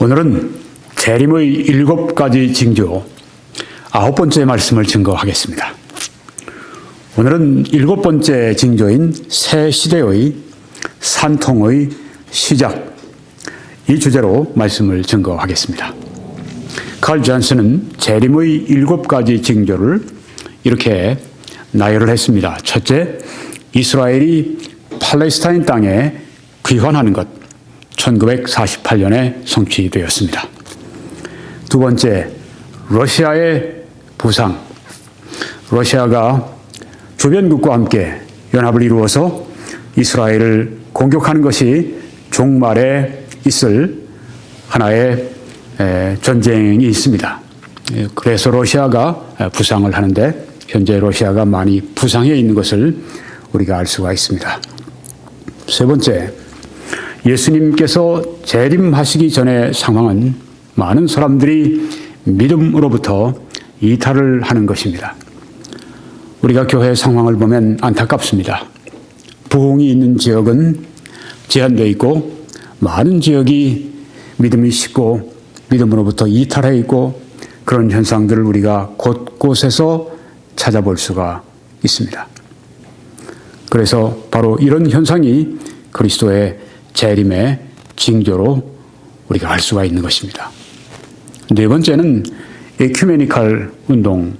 오늘은 재림의 7가지 징조 9번째 말씀을 증거하겠습니다. 오늘은 7번째 징조인 새 시대의 산통의 시작, 이 주제로 말씀을 증거하겠습니다. 칼 존슨은 재림의 7가지 징조를 이렇게 나열을 했습니다. 첫째, 이스라엘이 팔레스타인 땅에 귀환하는 것, 1948년에 성취되었습니다. 두 번째, 러시아의 부상. 러시아가 주변국과 함께 연합을 이루어서 이스라엘을 공격하는 것이 종말에 있을 하나의 전쟁이 있습니다. 그래서 러시아가 부상을 하는데 현재 러시아가 많이 부상해 있는 것을 우리가 알 수가 있습니다. 세 번째, 예수님께서 재림하시기 전의 상황은 많은 사람들이 믿음으로부터 이탈을 하는 것입니다. 우리가 교회 상황을 보면 안타깝습니다. 부흥이 있는 지역은 제한되어 있고 많은 지역이 믿음이 식고 믿음으로부터 이탈해 있고 그런 현상들을 우리가 곳곳에서 찾아볼 수가 있습니다. 그래서 바로 이런 현상이 그리스도의 재림의 징조로 우리가 알 수가 있는 것입니다. 네 번째는 에큐메니칼 운동,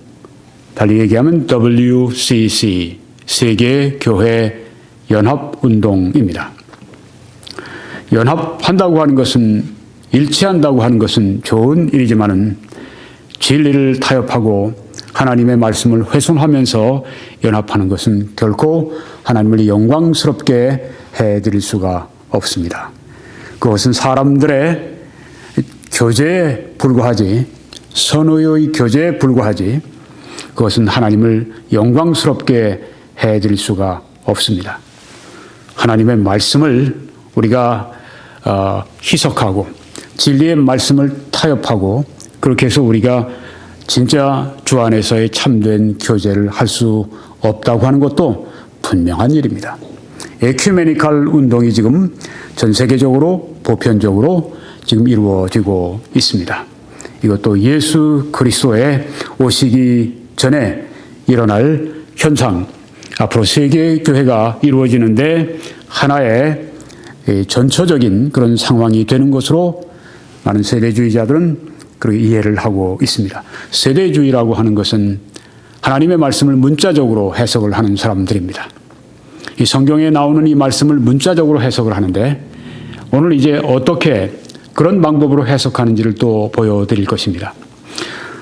달리 얘기하면 WCC, 세계교회 연합운동입니다. 연합한다고 하는 것은, 일치한다고 하는 것은 좋은 일이지만은 진리를 타협하고 하나님의 말씀을 훼손하면서 연합하는 것은 결코 하나님을 영광스럽게 해드릴 수가 없습니다. 그것은 사람들의 교제에 불과하지, 선의의 교제에 불과하지, 그것은 하나님을 영광스럽게 해드릴 수가 없습니다. 하나님의 말씀을 우리가 희석하고 진리의 말씀을 타협하고 그렇게 해서 우리가 진짜 주 안에서의 참된 교제를 할 수 없다고 하는 것도 분명한 일입니다. 에큐메니칼 운동이 지금 전 세계적으로 보편적으로 지금 이루어지고 있습니다. 이것도 예수 그리스도의 오시기 전에 일어날 현상, 앞으로 세계교회가 이루어지는데 하나의 전초적인 그런 상황이 되는 것으로 많은 세대주의자들은 그렇게 이해를 하고 있습니다. 세대주의라고 하는 것은 하나님의 말씀을 문자적으로 해석을 하는 사람들입니다. 이 성경에 나오는 이 말씀을 문자적으로 해석을 하는데 오늘 이제 어떻게 그런 방법으로 해석하는지를 또 보여드릴 것입니다.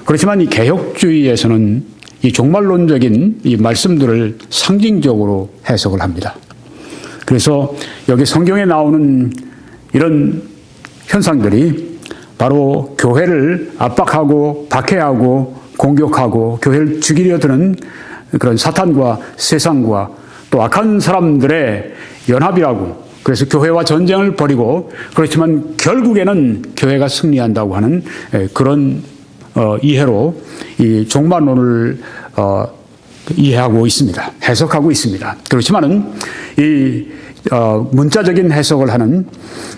그렇지만 이 개혁주의에서는 이 종말론적인 이 말씀들을 상징적으로 해석을 합니다. 그래서 여기 성경에 나오는 이런 현상들이 바로 교회를 압박하고 박해하고 공격하고 교회를 죽이려 드는 그런 사탄과 세상과 또 악한 사람들의 연합이라고, 그래서 교회와 전쟁을 벌이고 그렇지만 결국에는 교회가 승리한다고 하는 그런 이해로 이 종말론을 이해하고 있습니다. 해석하고 있습니다. 그렇지만은 이 문자적인 해석을 하는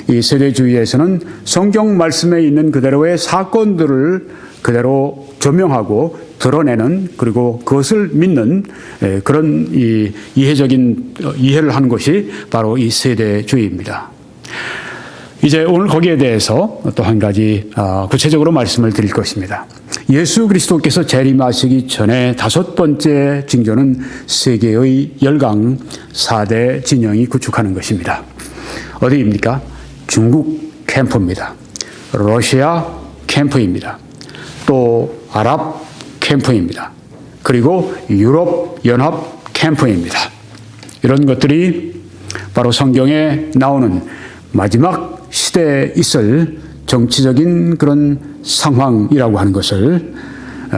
이 세대주의에서는 성경 말씀에 있는 그대로의 사건들을 그대로 조명하고 드러내는, 그리고 그것을 믿는 그런 이 이해적인 이해를 하는 것이 바로 이 세대주의입니다. 이제 오늘 거기에 대해서 또 한 가지 구체적으로 말씀을 드릴 것입니다. 예수 그리스도께서 재림하시기 전에 5번째 징조는 세계의 열강 4대 진영이 구축하는 것입니다. 어디입니까? 중국 캠프입니다. 러시아 캠프입니다. 또 아랍 캠프입니다. 그리고 유럽 연합 캠프입니다. 이런 것들이 바로 성경에 나오는 마지막 시대에 있을 정치적인 그런 상황이라고 하는 것을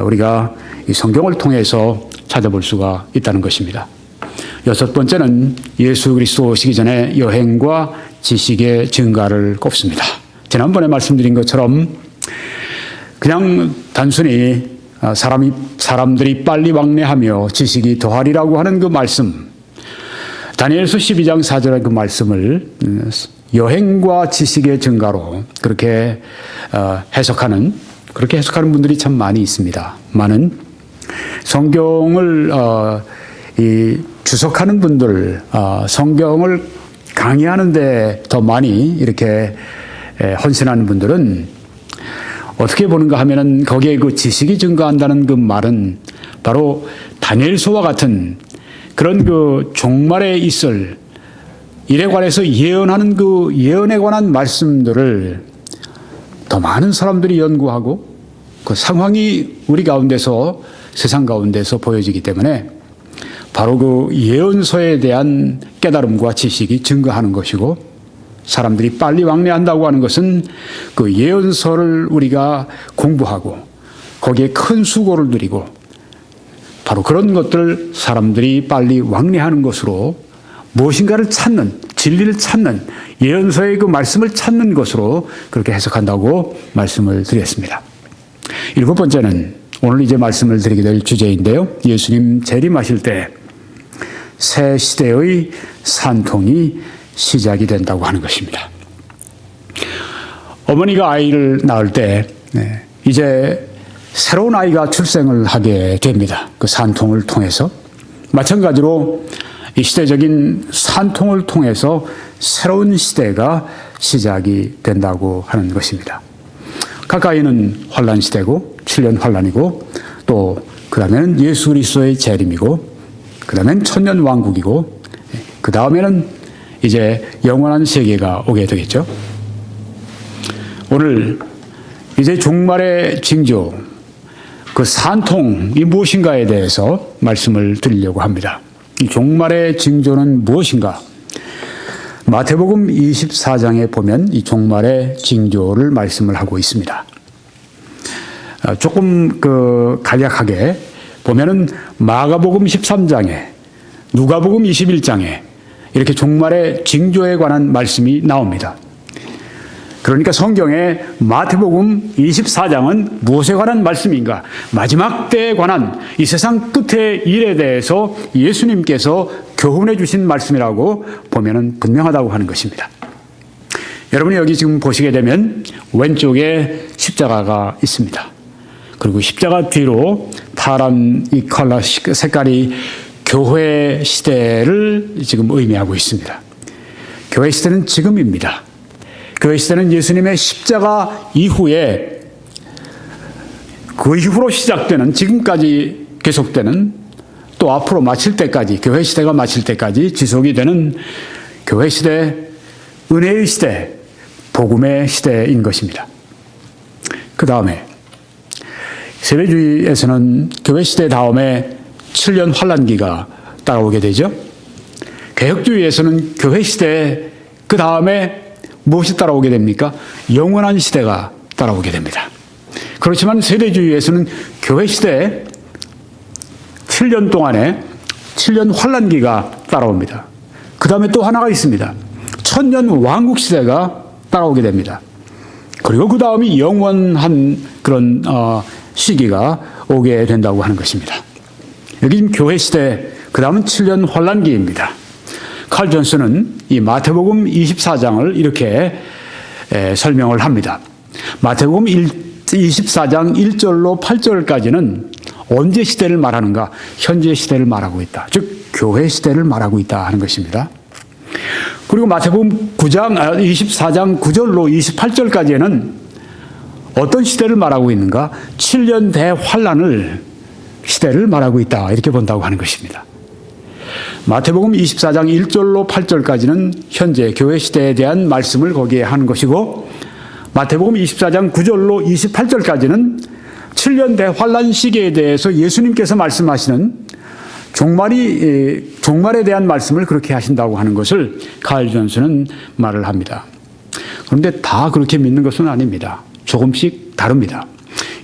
우리가 이 성경을 통해서 찾아볼 수가 있다는 것입니다. 6번째는 예수 그리스도 오시기 전에 여행과 지식의 증가를 꼽습니다. 지난번에 말씀드린 것처럼 그냥 단순히 사람들이 빨리 왕래하며 지식이 더하리라고 하는 그 말씀, 다니엘서 12장 4절의 그 말씀을 여행과 지식의 증가로 그렇게 해석하는 분들이 참 많이 있습니다. 많은 성경을 주석하는 분들, 성경을 강의하는데 더 많이 이렇게 헌신하는 분들은 어떻게 보는가 하면은 거기에 그 지식이 증가한다는 그 말은 바로 다니엘서와 같은 그런 그 종말에 있을 일에 관해서 예언하는 그 예언에 관한 말씀들을 더 많은 사람들이 연구하고 그 상황이 우리 가운데서 세상 가운데서 보여지기 때문에 바로 그 예언서에 대한 깨달음과 지식이 증가하는 것이고, 사람들이 빨리 왕래한다고 하는 것은 그 예언서를 우리가 공부하고 거기에 큰 수고를 들이고 바로 그런 것들 사람들이 빨리 왕래하는 것으로 무엇인가를 찾는, 진리를 찾는, 예언서의 그 말씀을 찾는 것으로 그렇게 해석한다고 말씀을 드렸습니다. 7번째는 오늘 이제 말씀을 드리게 될 주제인데요. 예수님 재림하실 때 새 시대의 산통이 시작이 된다고 하는 것입니다. 어머니가 아이를 낳을 때 이제 새로운 아이가 출생을 하게 됩니다. 그 산통을 통해서. 마찬가지로 이 시대적인 산통을 통해서 새로운 시대가 시작이 된다고 하는 것입니다. 가까이는 환란 시대고 7년 환란이고, 또 그 다음에는 예수 그리스도의 재림이고, 그 다음엔 천년 왕국이고, 그 다음에는 이제 영원한 세계가 오게 되겠죠. 오늘 이제 종말의 징조, 그 산통이 무엇인가에 대해서 말씀을 드리려고 합니다. 이 종말의 징조는 무엇인가? 마태복음 24장에 보면 이 종말의 징조를 말씀을 하고 있습니다. 조금 간략하게 보면은 마가복음 13장에, 누가복음 21장에 이렇게 종말의 징조에 관한 말씀이 나옵니다. 그러니까 성경의 마태복음 24장은 무엇에 관한 말씀인가? 마지막 때에 관한 이 세상 끝의 일에 대해서 예수님께서 교훈해 주신 말씀이라고 보면은 분명하다고 하는 것입니다. 여러분이 여기 지금 보시게 되면 왼쪽에 십자가가 있습니다. 그리고 십자가 뒤로 파란 이 컬러 색깔이 교회 시대를 지금 의미하고 있습니다. 교회 시대는 지금입니다. 교회 시대는 예수님의 십자가 이후에 그 이후로 시작되는, 지금까지 계속되는, 또 앞으로 마칠 때까지, 교회 시대가 마칠 때까지 지속이 되는 교회 시대, 은혜의 시대, 복음의 시대인 것입니다. 그 다음에 세례주의에서는 교회 시대 다음에 7년 환란기가 따라오게 되죠. 개혁주의에서는 교회 시대 그 다음에 무엇이 따라오게 됩니까? 영원한 시대가 따라오게 됩니다. 그렇지만 세대주의에서는 교회 시대 7년 동안에 7년 환란기가 따라옵니다. 그 다음에 또 하나가 있습니다. 천년 왕국 시대가 따라오게 됩니다. 그리고 그 다음이 영원한 그런 시기가 오게 된다고 하는 것입니다. 여기 지금 교회 시대, 그 다음은 7년 환란기입니다. 칼 존슨은 이 마태복음 24장을 이렇게 설명을 합니다. 마태복음 24장 1절로 8절까지는 언제 시대를 말하는가? 현재 시대를 말하고 있다. 즉 교회 시대를 말하고 있다 하는 것입니다. 그리고 마태복음 24장 9절로 28절까지는 어떤 시대를 말하고 있는가? 7년 대환란을 시대를 말하고 있다. 이렇게 본다고 하는 것입니다. 마태복음 24장 1절로 8절까지는 현재 교회 시대에 대한 말씀을 거기에 하는 것이고, 마태복음 24장 9절로 28절까지는 7년 대환란 시기에 대해서 예수님께서 말씀하시는 종말에 대한 말씀을 그렇게 하신다고 하는 것을 칼 존슨은 말을 합니다. 그런데 다 그렇게 믿는 것은 아닙니다. 조금씩 다릅니다.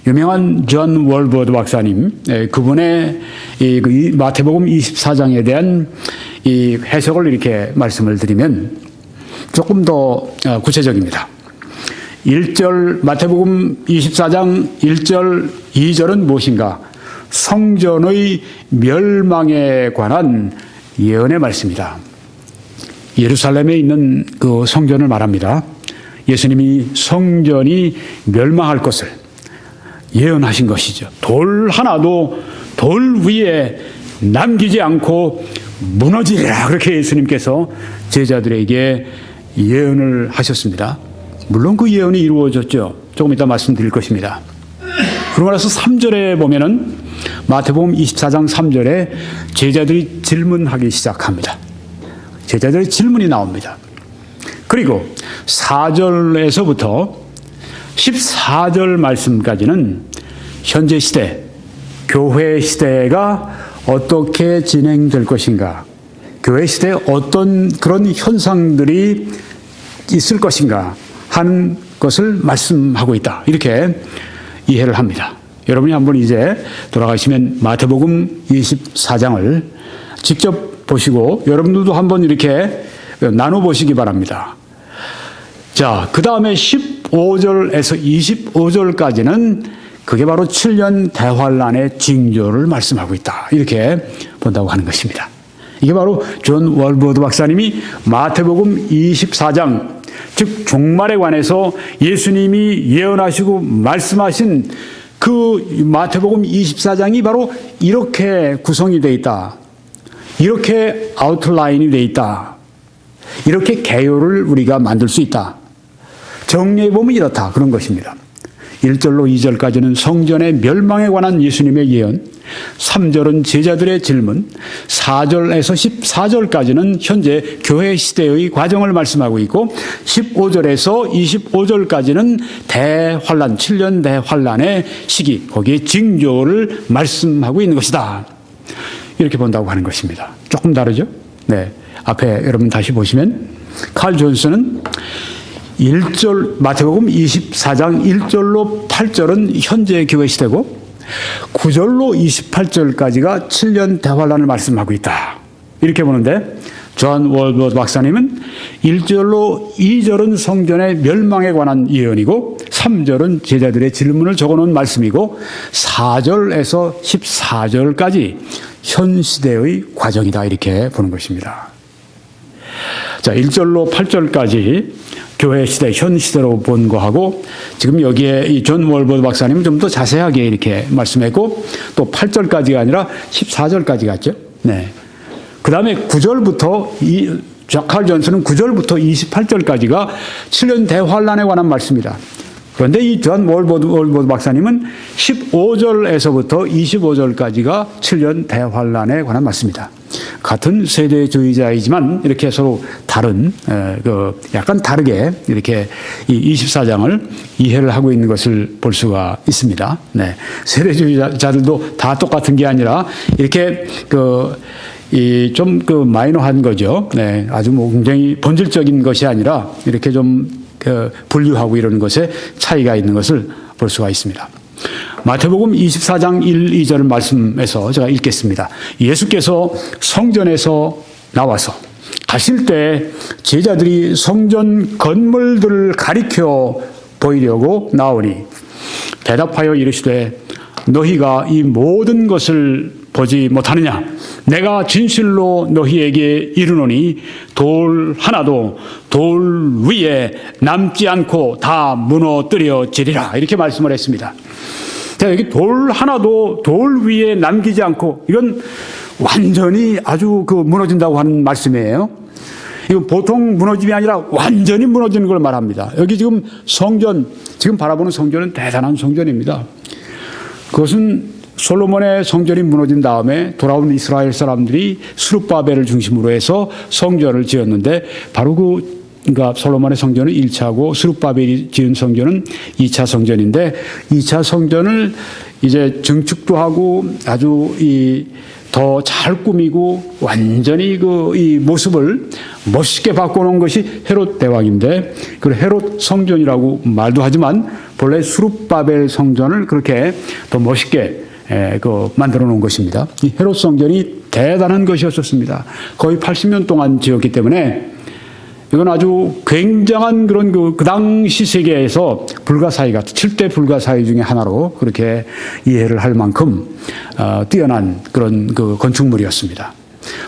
유명한 존 월버드 박사님, 그분의 이 마태복음 24장에 대한 이 해석을 이렇게 말씀을 드리면 조금 더 구체적입니다. 1절, 마태복음 24장 1절, 2절은 무엇인가? 성전의 멸망에 관한 예언의 말씀이다. 예루살렘에 있는 그 성전을 말합니다. 예수님이 성전이 멸망할 것을 예언하신 것이죠. 돌 하나도 돌 위에 남기지 않고 무너지리라, 그렇게 예수님께서 제자들에게 예언을 하셨습니다. 물론 그 예언이 이루어졌죠. 조금 이따 말씀드릴 것입니다. 그러고 나서 3절에 보면은 마태복음 24장 3절에 제자들이 질문하기 시작합니다. 제자들의 질문이 나옵니다. 그리고 4절에서부터 14절 말씀까지는 현재 시대, 교회 시대가 어떻게 진행될 것인가, 교회 시대에 어떤 그런 현상들이 있을 것인가 하는 것을 말씀하고 있다, 이렇게 이해를 합니다. 여러분이 한번 이제 돌아가시면 마태복음 24장을 직접 보시고 여러분들도 한번 이렇게 나눠보시기 바랍니다. 자, 그 다음에 15절에서 25절까지는 그게 바로 7년 대환란의 징조를 말씀하고 있다, 이렇게 본다고 하는 것입니다. 이게 바로 존 월버드 박사님이 마태복음 24장, 즉 종말에 관해서 예수님이 예언하시고 말씀하신 그 마태복음 24장이 바로 이렇게 구성이 되어 있다, 이렇게 아웃라인이 되어 있다, 이렇게 개요를 우리가 만들 수 있다, 정리해보면 이렇다, 그런 것입니다. 1절로 2절까지는 성전의 멸망에 관한 예수님의 예언, 3절은 제자들의 질문, 4절에서 14절까지는 현재 교회 시대의 과정을 말씀하고 있고 15절에서 25절까지는 대환란, 7년 대환란의 시기, 거기에 징조를 말씀하고 있는 것이다, 이렇게 본다고 하는 것입니다. 조금 다르죠? 네, 앞에 여러분 다시 보시면 칼 존슨은 1절, 마태복음 24장 1절로 8절은 현재 교회 시대고 9절로 28절까지가 7년 대환란을 말씀하고 있다, 이렇게 보는데 존 월버드 박사님은 1절로 2절은 성전의 멸망에 관한 예언이고 3절은 제자들의 질문을 적어놓은 말씀이고 4절에서 14절까지 현 시대의 과정이다, 이렇게 보는 것입니다. 자, 1절로 8절까지 교회 시대, 현 시대로 본 거하고 지금 여기에 이 존 월버드 박사님은 좀 더 자세하게 이렇게 말씀했고 또 8절까지가 아니라 14절까지 갔죠. 네. 그 다음에 9절부터 칼 존슨은 9절부터 28절까지가 7년 대환란에 관한 말씀이다. 그런데 이 존 월버드 박사님은 15절에서부터 25절까지가 7년 대환란에 관한 말씀이다. 같은 세대주의자이지만 이렇게 서로 다른, 약간 다르게 이렇게 이 24장을 이해를 하고 있는 것을 볼 수가 있습니다. 네. 세대주의자들도 다 똑같은 게 아니라 이렇게 좀 마이너한 거죠. 네. 아주 뭐 굉장히 본질적인 것이 아니라 이렇게 좀 분류하고 이러는 것에 차이가 있는 것을 볼 수가 있습니다. 마태복음 24장 1, 2절 말씀에서 제가 읽겠습니다. 예수께서 성전에서 나와서 가실 때 제자들이 성전 건물들을 가리켜 보이려고 나오니 대답하여 이르시되 너희가 이 모든 것을 보지 못하느냐? 내가 진실로 너희에게 이르노니 돌 하나도 돌 위에 남지 않고 다 무너뜨려지리라, 이렇게 말씀을 했습니다. 자, 여기 돌 하나도 돌 위에 남기지 않고, 이건 완전히 아주 무너진다고 하는 말씀이에요. 이건 보통 무너짐이 아니라 완전히 무너지는 걸 말합니다. 여기 지금 성전, 지금 바라보는 성전은 대단한 성전입니다. 그것은 솔로몬의 성전이 무너진 다음에 돌아온 이스라엘 사람들이 스룹바벨을 중심으로 해서 성전을 지었는데 바로 그러니까 솔로몬의 성전은 1차고 스룹바벨이 지은 성전은 2차 성전인데 2차 성전을 이제 증축도 하고 아주 더 잘 꾸미고 완전히 이 모습을 멋있게 바꿔놓은 것이 헤롯 대왕인데 그 헤롯 성전이라고 말도 하지만 본래 스룹바벨 성전을 그렇게 더 멋있게 만들어 놓은 것입니다. 이 헤롯 성전이 대단한 것이었습니다. 거의 80년 동안 지었기 때문에 이건 아주 굉장한 그런 그 당시 세계에서 불가사의 같은 7대 불가사의 중에 하나로 그렇게 이해를 할 만큼 뛰어난 그런 그 건축물이었습니다.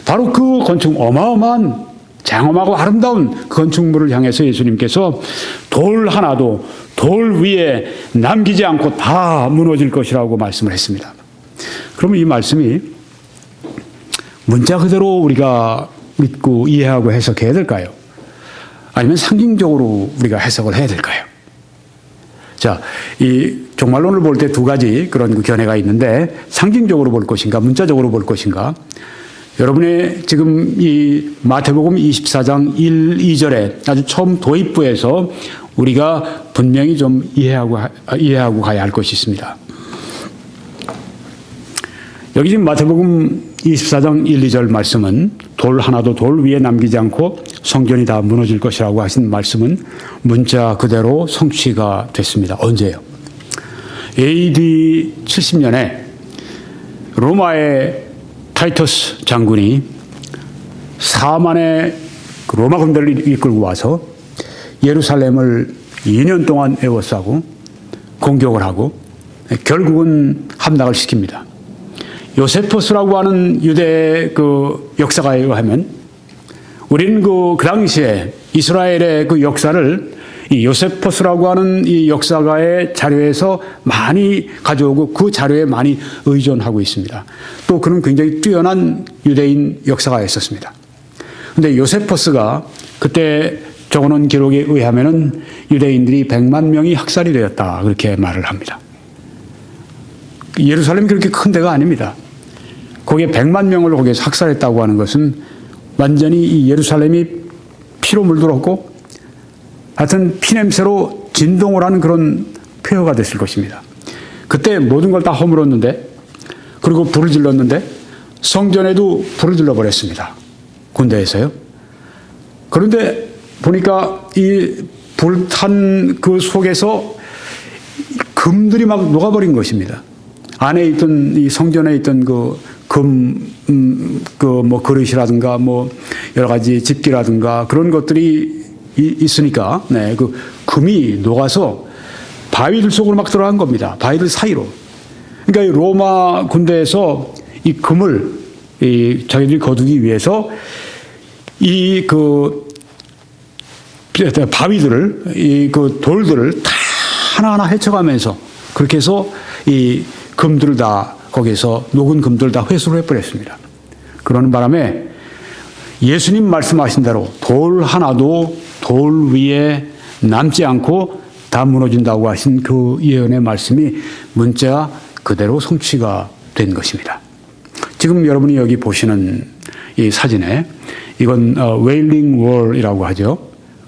바로 그 건축, 어마어마한 장엄하고 아름다운 건축물을 향해서 예수님께서 돌 하나도 돌 위에 남기지 않고 다 무너질 것이라고 말씀을 했습니다. 그러면 이 말씀이 문자 그대로 우리가 믿고 이해하고 해석해야 될까요? 아니면 상징적으로 우리가 해석을 해야 될까요? 자, 이 종말론을 볼 때 두 가지 그런 그 견해가 있는데 상징적으로 볼 것인가, 문자적으로 볼 것인가. 여러분의 지금 이 마태복음 24장 1, 2절에 아주 처음 도입부에서 우리가 분명히 좀 이해하고 가야 할 것이 있습니다. 여기 지금 마태복음 24장 1, 2절 말씀은 돌 하나도 돌 위에 남기지 않고 성전이 다 무너질 것이라고 하신 말씀은 문자 그대로 성취가 됐습니다. 언제요? AD 70년에 로마의 타이터스 장군이 4만의 로마 군대를 이끌고 와서 예루살렘을 2년 동안 에워싸고 공격을 하고 결국은 함락을 시킵니다. 요세포스라고 하는 유대 그 역사가에 의하면 우리는 그 당시에 이스라엘의 그 역사를 이 요세포스라고 하는 이 역사가의 자료에서 많이 가져오고 그 자료에 많이 의존하고 있습니다. 또 그는 굉장히 뛰어난 유대인 역사가였었습니다. 그런데 요세포스가 그때 적어놓은 기록에 의하면은 유대인들이 100만 명이 학살이 되었다 그렇게 말을 합니다. 예루살렘이 그렇게 큰 데가 아닙니다. 거기에 100만 명을 거기에서 학살했다고 하는 것은 완전히 이 예루살렘이 피로 물들었고 하여튼 피냄새로 진동을 하는 그런 폐허가 됐을 것입니다. 그때 모든 걸 다 허물었는데 그리고 불을 질렀는데 성전에도 불을 질러버렸습니다. 군대에서요. 그런데 보니까 이 불탄 그 속에서 금들이 막 녹아버린 것입니다. 안에 있던 이 성전에 있던 그 뭐 그릇이라든가 뭐 여러 가지 집기라든가 그런 것들이 있으니까 네, 그 금이 녹아서 바위들 속으로 막 들어간 겁니다. 바위들 사이로. 그러니까 이 로마 군대에서 이 금을 자기들이 거두기 위해서 이 그 바위들을 이 그 돌들을 다 하나하나 헤쳐가면서 그렇게 해서 이 금들을 다 거기에서 녹은 금들을 다 회수를 해버렸습니다. 그러는 바람에 예수님 말씀하신 대로 돌 하나도 돌 위에 남지 않고 다 무너진다고 하신 그 예언의 말씀이 문자 그대로 성취가 된 것입니다. 지금 여러분이 여기 보시는 이 사진에 이건 웨일링 월이라고 하죠.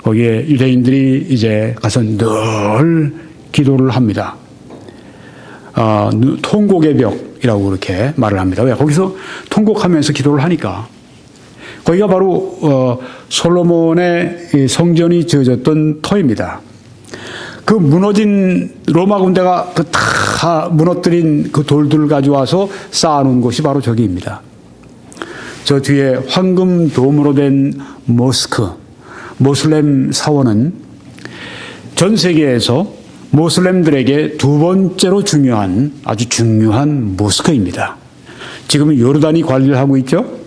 거기에 유대인들이 이제 가서 늘 기도를 합니다. 통곡의 벽이라고 그렇게 말을 합니다. 왜? 거기서 통곡하면서 기도를 하니까. 거기가 바로 솔로몬의 성전이 지어졌던 터입니다. 그 무너진 로마 군대가 그 다 무너뜨린 그 돌들을 가져와서 쌓아놓은 곳이 바로 저기입니다. 저 뒤에 황금 돔으로 된 모스크, 모슬렘 사원은 전 세계에서 모슬렘들에게 두 번째로 중요한 아주 중요한 모스크입니다. 지금 요르단이 관리를 하고 있죠.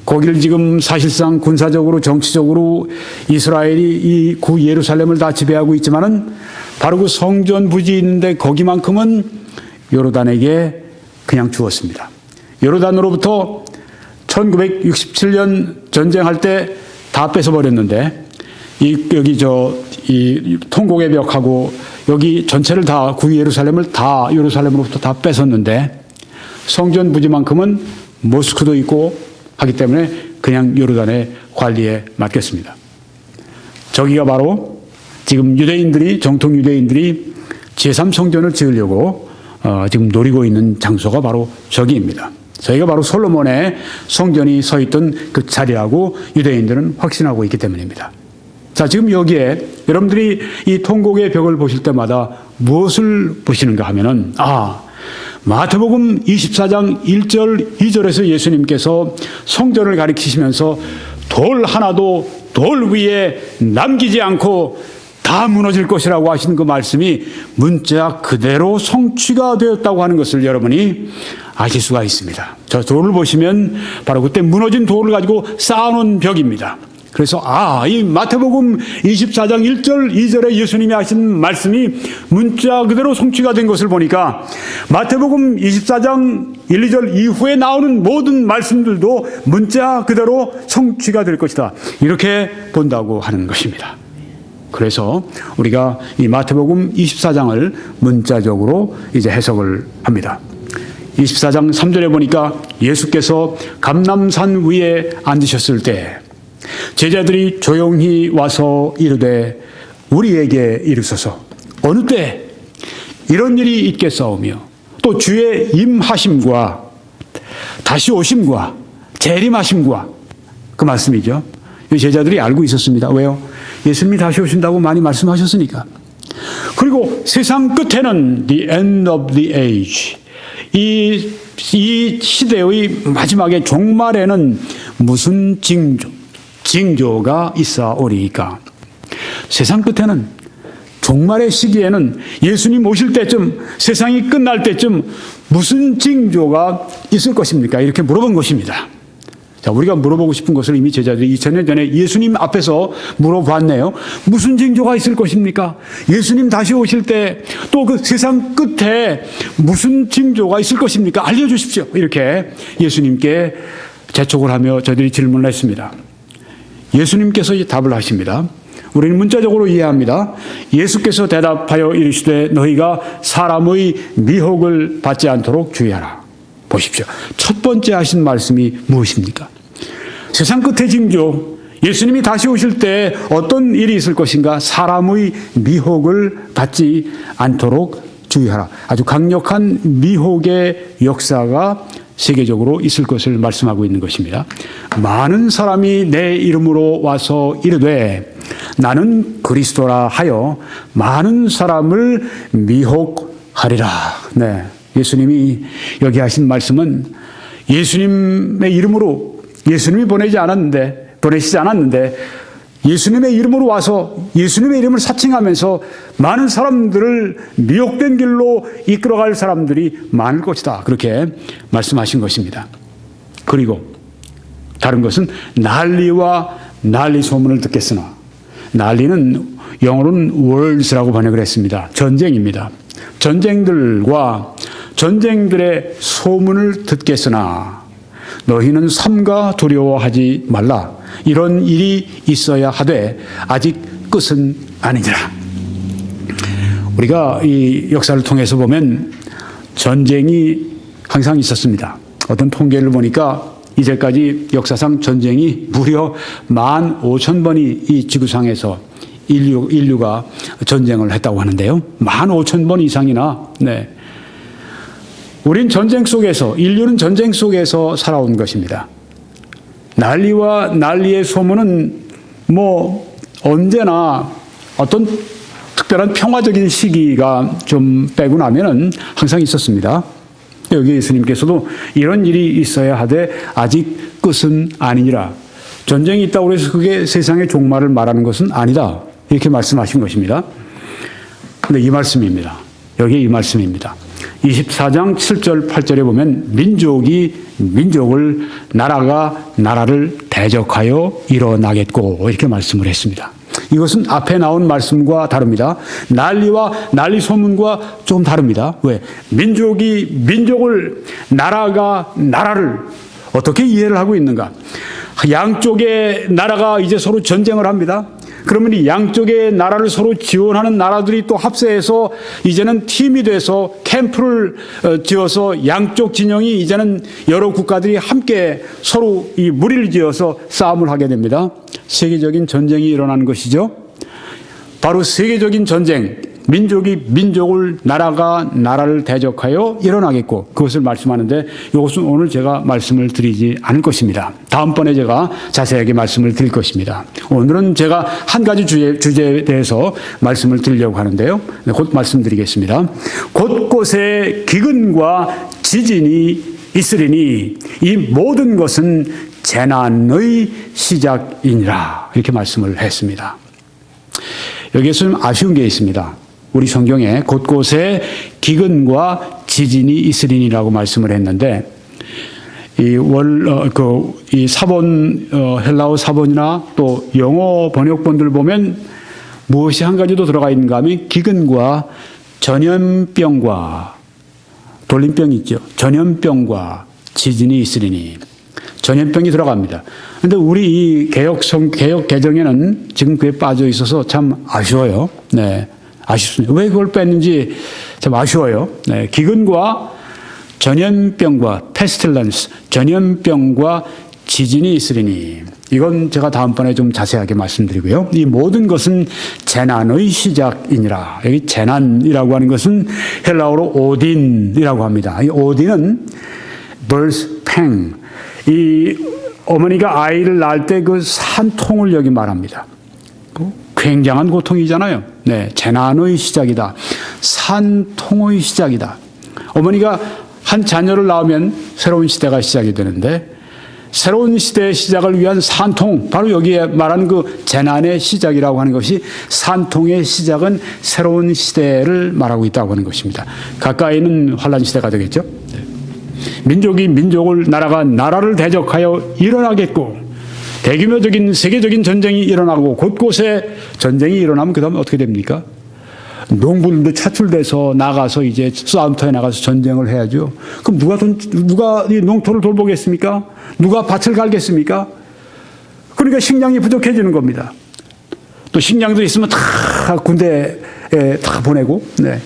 거기를 지금 사실상 군사적으로 정치적으로 이스라엘이 이 구 예루살렘을 다 지배하고 있지만은 바로 그 성전 부지 있는데 거기만큼은 요르단에게 그냥 주었습니다. 요르단으로부터 1967년 전쟁할 때 다 뺏어버렸는데 여기 이 통곡의 벽하고 여기 전체를 다 구 예루살렘을 다 예루살렘으로부터 다 뺏었는데 성전 부지만큼은 모스크도 있고 하기 때문에 그냥 요르단의 관리에 맡겼습니다. 저기가 바로 지금 유대인들이 정통 유대인들이 제3성전을 지으려고 지금 노리고 있는 장소가 바로 저기입니다. 저희가 바로 솔로몬의 성전이 서 있던 그 자리라고 유대인들은 확신하고 있기 때문입니다. 자, 지금 여기에 여러분들이 이 통곡의 벽을 보실 때마다 무엇을 보시는가 하면은 마태복음 24장 1절 2절에서 예수님께서 성전을 가리키시면서 돌 하나도 돌 위에 남기지 않고 다 무너질 것이라고 하신 그 말씀이 문자 그대로 성취가 되었다고 하는 것을 여러분이 아실 수가 있습니다. 저 돌을 보시면 바로 그때 무너진 돌을 가지고 쌓아놓은 벽입니다. 그래서 이 마태복음 24장 1절 2절에 예수님이 하신 말씀이 문자 그대로 성취가 된 것을 보니까 마태복음 24장 1, 2절 이후에 나오는 모든 말씀들도 문자 그대로 성취가 될 것이다. 이렇게 본다고 하는 것입니다. 그래서 우리가 이 마태복음 24장을 문자적으로 이제 해석을 합니다. 24장 3절에 보니까 예수께서 감람산 위에 앉으셨을 때 제자들이 조용히 와서 이르되 우리에게 이르소서 어느 때 이런 일이 있겠사오며 또 주의 임하심과 다시 오심과 재림하심과 그 말씀이죠. 이 제자들이 알고 있었습니다. 왜요? 예수님이 다시 오신다고 많이 말씀하셨으니까. 그리고 세상 끝에는 the end of the age, 이 시대의 마지막에 종말에는 무슨 징조가 있사오리이까. 세상 끝에는 종말의 시기에는 예수님 오실 때쯤 세상이 끝날 때쯤 무슨 징조가 있을 것입니까? 이렇게 물어본 것입니다. 자, 우리가 물어보고 싶은 것을 이미 제자들이 2000년 전에 예수님 앞에서 물어봤네요. 무슨 징조가 있을 것입니까? 예수님 다시 오실 때 또 그 세상 끝에 무슨 징조가 있을 것입니까? 알려주십시오. 이렇게 예수님께 재촉을 하며 저들이 질문을 했습니다. 예수님께서 답을 하십니다. 우리는 문자적으로 이해합니다. 예수께서 대답하여 이르시되 너희가 사람의 미혹을 받지 않도록 주의하라. 보십시오. 첫 번째 하신 말씀이 무엇입니까? 세상 끝의 징조, 예수님이 다시 오실 때 어떤 일이 있을 것인가? 사람의 미혹을 받지 않도록 주의하라. 아주 강력한 미혹의 역사가 세계적으로 있을 것을 말씀하고 있는 것입니다. 많은 사람이 내 이름으로 와서 이르되 나는 그리스도라 하여 많은 사람을 미혹하리라. 네. 예수님이 여기 하신 말씀은 예수님의 이름으로 예수님이 보내시지 않았는데 예수님의 이름으로 와서 예수님의 이름을 사칭하면서 많은 사람들을 미혹된 길로 이끌어갈 사람들이 많을 것이다. 그렇게 말씀하신 것입니다. 그리고 다른 것은 난리와 난리 소문을 듣겠으나, 난리는 영어로는 words라고 번역을 했습니다. 전쟁입니다. 전쟁들과 전쟁들의 소문을 듣겠으나 너희는 삼가 두려워하지 말라. 이런 일이 있어야 하되 아직 끝은 아니니라. 우리가 이 역사를 통해서 보면 전쟁이 항상 있었습니다. 어떤 통계를 보니까 이제까지 역사상 전쟁이 무려 15,000번이 이 지구상에서 인류가 전쟁을 했다고 하는데요. 15,000번 이상이나. 네. 우린 전쟁 속에서, 인류는 전쟁 속에서 살아온 것입니다. 난리와 난리의 소문은 언제나 어떤 특별한 평화적인 시기가 좀 빼고 나면은 항상 있었습니다. 여기 예수님께서도 이런 일이 있어야 하되 아직 끝은 아니니라. 전쟁이 있다고 해서 그게 세상의 종말을 말하는 것은 아니다. 이렇게 말씀하신 것입니다. 근데 이 말씀입니다. 여기 이 말씀입니다. 24장 7절 8절에 보면 민족이 민족을, 나라가 나라를 대적하여 일어나겠고 이렇게 말씀을 했습니다. 이것은 앞에 나온 말씀과 다릅니다. 난리와 난리 소문과 좀 다릅니다. 왜? 민족이 민족을, 나라가 나라를 어떻게 이해를 하고 있는가? 양쪽의 나라가 이제 서로 전쟁을 합니다. 그러면 이 양쪽의 나라를 서로 지원하는 나라들이 또 합세해서 이제는 팀이 돼서 캠프를 지어서 양쪽 진영이 이제는 여러 국가들이 함께 서로 이 무리를 지어서 싸움을 하게 됩니다. 세계적인 전쟁이 일어나는 것이죠. 바로 세계적인 전쟁, 민족이 민족을, 나라가 나라를 대적하여 일어나겠고, 그것을 말씀하는데 이것은 오늘 제가 말씀을 드리지 않을 것입니다. 다음번에 제가 자세하게 말씀을 드릴 것입니다. 오늘은 제가 한 가지 주제에 대해서 말씀을 드리려고 하는데요. 곧 말씀드리겠습니다. 곳곳에 기근과 지진이 있으리니 이 모든 것은 재난의 시작이니라. 이렇게 말씀을 했습니다. 여기에서 좀 아쉬운 게 있습니다. 우리 성경에 곳곳에 기근과 지진이 있으리니라고 말씀을 했는데, 이 사본, 헬라어 사본이나 또 영어 번역본들 보면 무엇이 한 가지 더 들어가 있는가 하면 기근과 전염병과 돌림병 있죠. 전염병과 지진이 있으리니. 전염병이 들어갑니다. 그런데 우리 이 개혁 개정에는 지금 그게 빠져 있어서 참 아쉬워요. 네. 아쉽습니다. 왜 그걸 뺐는지 참 아쉬워요. 네. 기근과 전염병과 페스틸런스, 전염병과 지진이 있으리니. 이건 제가 다음번에 좀 자세하게 말씀드리고요. 이 모든 것은 재난의 시작이니라. 여기 재난이라고 하는 것은 헬라어로 오딘이라고 합니다. 이 오딘은 birth pang. 이 어머니가 아이를 낳을 때 그 산통을 여기 말합니다. 굉장한 고통이잖아요. 네, 재난의 시작이다. 산통의 시작이다. 어머니가 한 자녀를 낳으면 새로운 시대가 시작이 되는데 새로운 시대의 시작을 위한 산통, 바로 여기에 말하는 그 재난의 시작이라고 하는 것이 산통의 시작은 새로운 시대를 말하고 있다고 하는 것입니다. 가까이는 환란 시대가 되겠죠. 민족이 민족을, 나라가 나라를 대적하여 일어나겠고 대규모적인 세계적인 전쟁이 일어나고 곳곳에 전쟁이 일어나면 그 다음에 어떻게 됩니까? 농부들도 차출돼서 나가서 이제 싸움터에 나가서 전쟁을 해야죠. 그럼 누가 이 농토를 돌보겠습니까? 누가 밭을 갈겠습니까? 그러니까 식량이 부족해지는 겁니다. 또 식량들이 있으면 다 군대에 다 보내고, 네.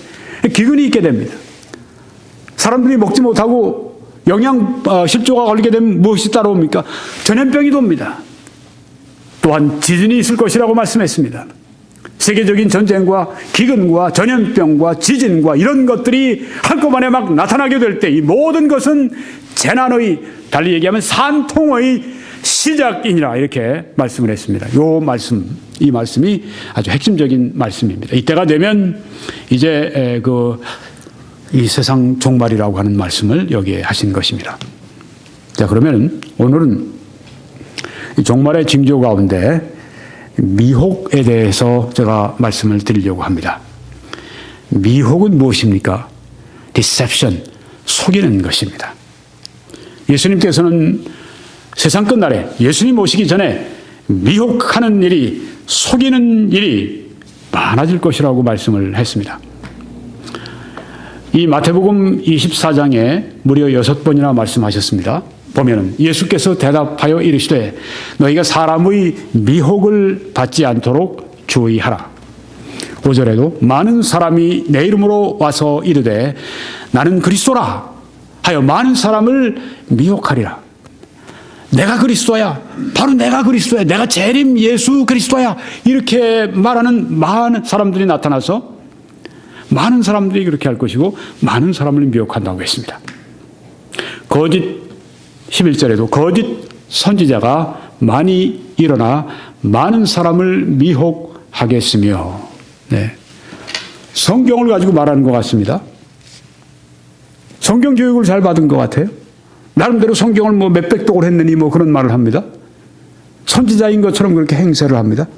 기근이 있게 됩니다. 사람들이 먹지 못하고 영양 실조가 걸리게 되면 무엇이 따라옵니까? 전염병이 돕니다. 또한 지진이 있을 것이라고 말씀했습니다. 세계적인 전쟁과 기근과 전염병과 지진과 이런 것들이 한꺼번에 막 나타나게 될 때 이 모든 것은 재난의, 달리 얘기하면 산통의 시작이니라 이렇게 말씀을 했습니다. 이 말씀이 아주 핵심적인 말씀입니다. 이때가 되면 이제 이 세상 종말이라고 하는 말씀을 여기에 하신 것입니다. 자, 그러면 오늘은 이 종말의 징조 가운데 미혹에 대해서 제가 말씀을 드리려고 합니다. 미혹은 무엇입니까? Deception, 속이는 것입니다. 예수님께서는 세상 끝날에 예수님 오시기 전에 미혹하는 일이, 속이는 일이 많아질 것이라고 말씀을 했습니다. 이 마태복음 24장에 무려 6번이나 말씀하셨습니다. 보면은 예수께서 대답하여 이르시되 너희가 사람의 미혹을 받지 않도록 주의하라. 5절에도 많은 사람이 내 이름으로 와서 이르되 나는 그리스도라 하여 많은 사람을 미혹하리라. 내가 그리스도야. 바로 내가 그리스도야. 내가 재림 예수 그리스도야. 이렇게 말하는 많은 사람들이 나타나서 많은 사람들이 그렇게 할 것이고 많은 사람을 미혹한다고 했습니다. 거짓 11절에도 거짓 선지자가 많이 일어나 많은 사람을 미혹하겠으며, 네. 성경을 가지고 말하는 것 같습니다. 성경 교육을 잘 받은 것 같아요. 나름대로 성경을 뭐 몇백 독을 했느니 뭐 그런 말을 합니다. 선지자인 것처럼 그렇게 행세를 합니다.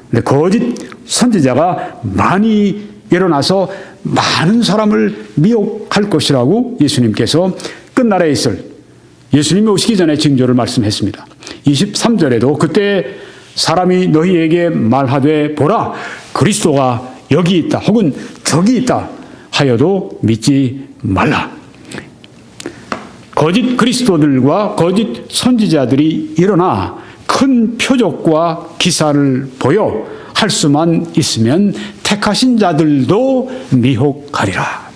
근데 거짓 선지자가 많이 일어나서 많은 사람을 미혹할 것이라고 예수님께서 끝날에 있을 예수님이 오시기 전에 징조를 말씀했습니다. 23절에도 그때 사람이 너희에게 말하되 보라 그리스도가 여기 있다 혹은 저기 있다 하여도 믿지 말라. 거짓 그리스도들과 거짓 선지자들이 일어나 큰 표적과 기사를 보여 할 수만 있으면 택하신 자들도 미혹하리라.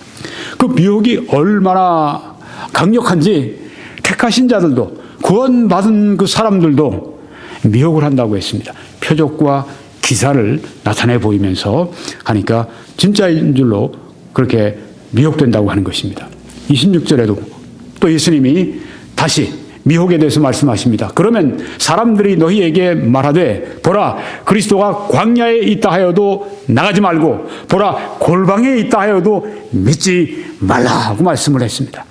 그 미혹이 얼마나 강력한지 택하신 자들도, 구원받은 그 사람들도 미혹을 한다고 했습니다. 표적과 기사를 나타내 보이면서 하니까 진짜인 줄로 그렇게 미혹된다고 하는 것입니다. 26절에도 또 예수님이 다시 미혹에 대해서 말씀하십니다. 그러면 사람들이 너희에게 말하되 보라 그리스도가 광야에 있다 하여도 나가지 말고 보라 골방에 있다 하여도 믿지 말라고 말씀을 했습니다.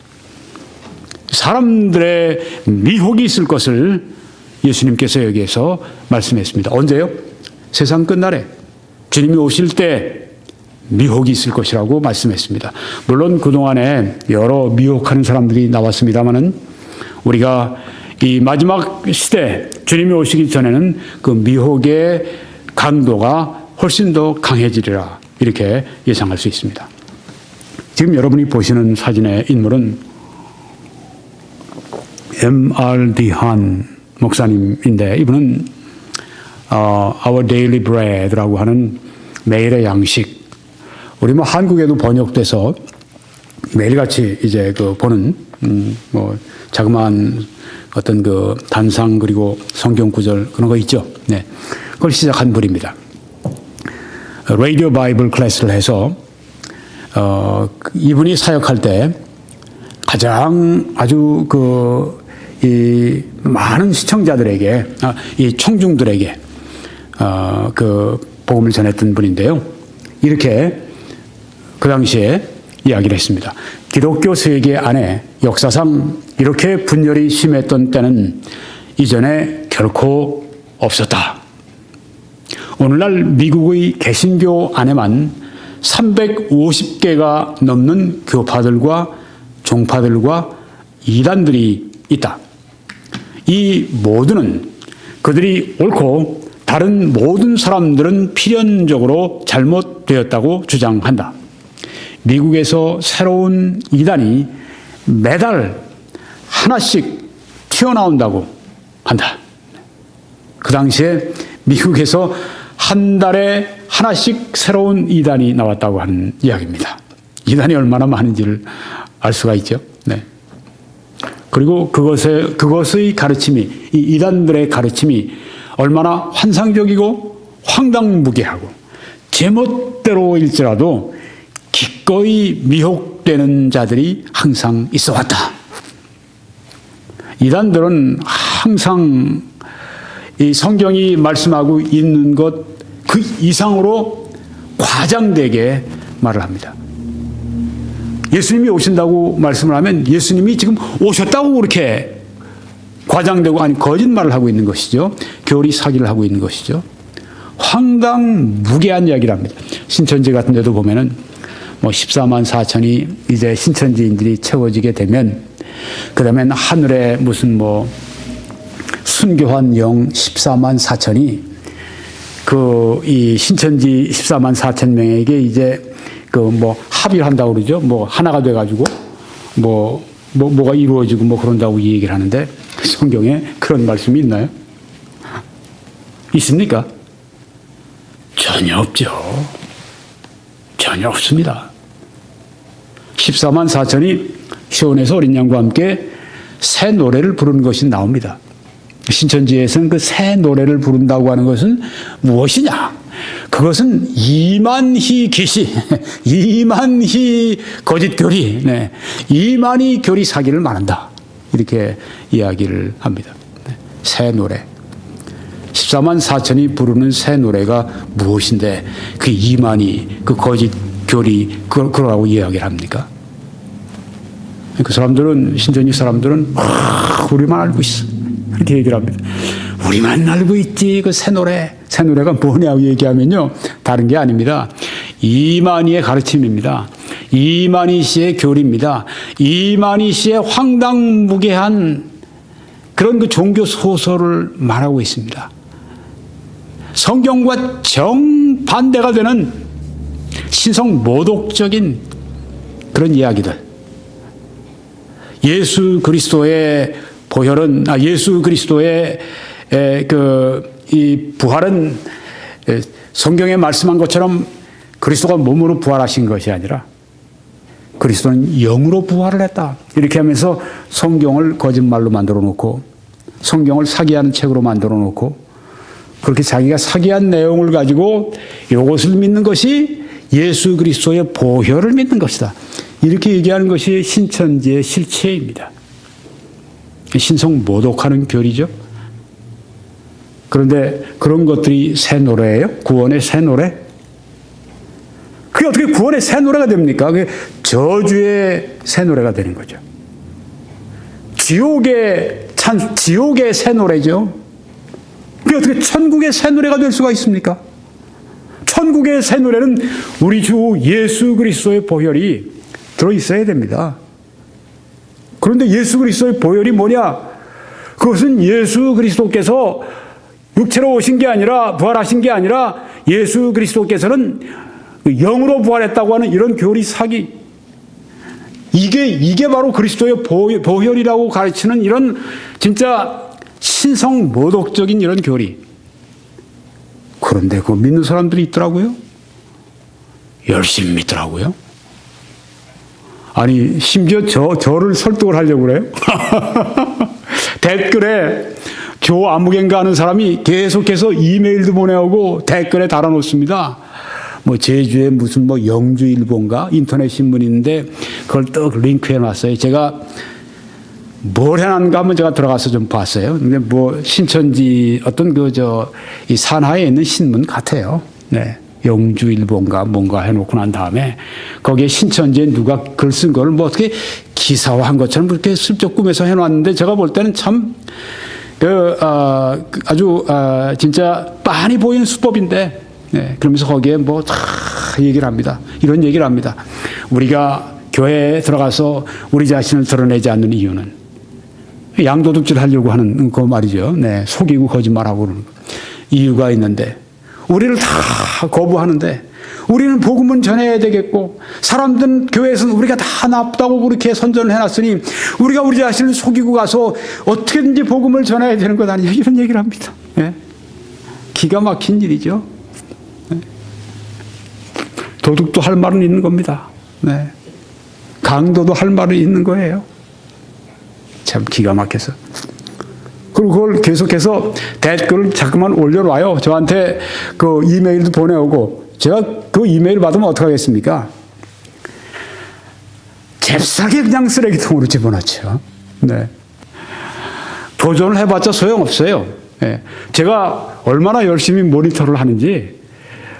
사람들의 미혹이 있을 것을 예수님께서 여기에서 말씀했습니다. 언제요? 세상 끝날에 주님이 오실 때 미혹이 있을 것이라고 말씀했습니다. 물론 그동안에 여러 미혹하는 사람들이 나왔습니다마는 우리가 이 마지막 시대 주님이 오시기 전에는 그 미혹의 강도가 훨씬 더 강해지리라 이렇게 예상할 수 있습니다. 지금 여러분이 보시는 사진의 인물은 M.R. 디한 목사님인데 이분은 Our Daily Bread라고 하는 매일의 양식, 우리 뭐 한국에도 번역돼서 매일같이 이제 그 보는 뭐 자그마한 어떤 그 단상 그리고 성경 구절 그런 거 있죠. 네, 그걸 시작한 분입니다. 라디오 바이블 클래스를 해서 이분이 사역할 때 가장 아주 이 많은 시청자들에게 이 청중들에게 그 복음을 전했던 분인데요. 이렇게 그 당시에 이야기를 했습니다. 기독교 세계 안에 역사상 이렇게 분열이 심했던 때는 이전에 결코 없었다. 오늘날 미국의 개신교 안에만 350개가 넘는 교파들과 종파들과 이단들이 있다. 이 모두는 그들이 옳고 다른 모든 사람들은 필연적으로 잘못되었다고 주장한다. 미국에서 새로운 이단이 매달 하나씩 튀어나온다고 한다. 그 당시에 미국에서 한 달에 하나씩 새로운 이단이 나왔다고 하는 이야기입니다. 이단이 얼마나 많은지를 알 수가 있죠. 네. 그리고 그것의 가르침이, 이 이단들의 가르침이 얼마나 환상적이고 황당무계하고 제멋대로일지라도 기꺼이 미혹되는 자들이 항상 있어 왔다. 이단들은 항상 이 성경이 말씀하고 있는 것 그 이상으로 과장되게 말을 합니다. 예수님이 오신다고 말씀을 하면 예수님이 지금 오셨다고 그렇게 과장되고 아니 거짓말을 하고 있는 것이죠. 교리 사기를 하고 있는 것이죠. 황당무계한 이야기를 합니다. 신천지 같은 데도 보면은 뭐 14만 4천이 이제 신천지인들이 채워지게 되면 그다음에 하늘에 무슨 뭐 순교한 영 14만 4천이 이 신천지 14만 4천 명에게 이제 뭐 합의를 한다고 그러죠. 뭐 하나가 돼가지고 뭐가 이루어지고 뭐 그런다고 이 얘기를 하는데 성경에 그런 말씀이 있나요? 있습니까? 전혀 없죠. 전혀 없습니다. 14만 4천이 시온에서 어린 양과 함께 새 노래를 부르는 것이 나옵니다. 신천지에서는 그 새 노래를 부른다고 하는 것은 무엇이냐? 그것은 이만희 계시, 이만희 거짓 교리, 네. 이만희 교리 사기를 말한다. 이렇게 이야기를 합니다. 네. 새 노래. 14만 4천이 부르는 새 노래가 무엇인데 그 이만희, 그 거짓 교리, 그러라고 이야기를 합니까? 그 사람들은, 신천지 사람들은, 우리만 알고 있어. 이렇게 얘기를 합니다. 우리만 알고 있지, 그 새 노래. 새 노래가 뭐냐고 얘기하면요. 다른 게 아닙니다. 이만희의 가르침입니다. 이만희 씨의 교리입니다. 이만희 씨의 황당무계한 그런 그 종교 소설을 말하고 있습니다. 성경과 정반대가 되는 신성 모독적인 그런 이야기들. 예수 그리스도의 보혈은, 예수 그리스도의 이 부활은 성경에 말씀한 것처럼 그리스도가 몸으로 부활하신 것이 아니라 그리스도는 영으로 부활을 했다. 이렇게 하면서 성경을 거짓말로 만들어 놓고 성경을 사기하는 책으로 만들어 놓고 그렇게 자기가 사기한 내용을 가지고 이것을 믿는 것이 예수 그리스도의 보혈을 믿는 것이다. 이렇게 얘기하는 것이 신천지의 실체입니다. 신성 모독하는 교리죠. 그런데 그런 것들이 새 노래예요? 구원의 새 노래? 그게 어떻게 구원의 새 노래가 됩니까? 그게 저주의 새 노래가 되는 거죠. 지옥의 새 노래죠. 그게 어떻게 천국의 새 노래가 될 수가 있습니까? 천국의 새 노래는 우리 주 예수 그리스도의 보혈이 들어있어야 됩니다. 그런데 예수 그리스도의 보혈이 뭐냐? 그것은 예수 그리스도께서 육체로 오신 게 아니라, 부활하신 게 아니라 예수 그리스도께서는 영으로 부활했다고 하는 이런 교리 사기. 이게 바로 그리스도의 보혈이라고 가르치는 이런 진짜 신성 모독적인 이런 교리. 그런데 그거 믿는 사람들이 있더라고요. 열심히 믿더라고요. 아니, 심지어 저를 설득을 하려고 그래요. 댓글에 조 아무개인가 하는 사람이 계속해서 이메일도 보내오고 댓글에 달아놓습니다. 뭐 제주에 무슨 뭐 영주일보인가 인터넷 신문인데 그걸 떡 링크해 놨어요. 제가 뭘 해놨는가 한번 제가 들어가서 좀 봤어요. 근데 뭐 신천지 어떤 이 산하에 있는 신문 같아요. 네. 영주일보인가 뭔가 해놓고 난 다음에 거기에 신천지에 누가 글 쓴 걸 뭐 어떻게 기사화한 것처럼 그렇게 슬쩍 꾸며서 해놨는데 제가 볼 때는 참 아주 진짜 빤히 보이는 수법인데, 네, 그러면서 거기에 뭐 다 얘기를 합니다. 이런 얘기를 합니다. 우리가 교회에 들어가서 우리 자신을 드러내지 않는 이유는 양도둑질 하려고 하는 그 말이죠. 네, 속이고 거짓말하고 그러는 이유가 있는데 우리를 다 거부하는데 우리는 복음은 전해야 되겠고 사람들은 교회에서는 우리가 다 나쁘다고 그렇게 선전을 해놨으니 우리가 우리 자신을 속이고 가서 어떻게든지 복음을 전해야 되는 것 아니냐 이런 얘기를 합니다. 네. 기가 막힌 일이죠. 네. 도둑도 할 말은 있는 겁니다. 네. 강도도 할 말은 있는 거예요. 참 기가 막혀서. 그리고 그걸 계속해서 댓글을 자꾸만 올려놔요. 저한테 그 이메일도 보내오고 제가 그 이메일 받으면 어떡하겠습니까? 잽싸게 그냥 쓰레기통으로 집어넣죠. 네. 도전을 해봤자 소용없어요. 네. 제가 얼마나 열심히 모니터를 하는지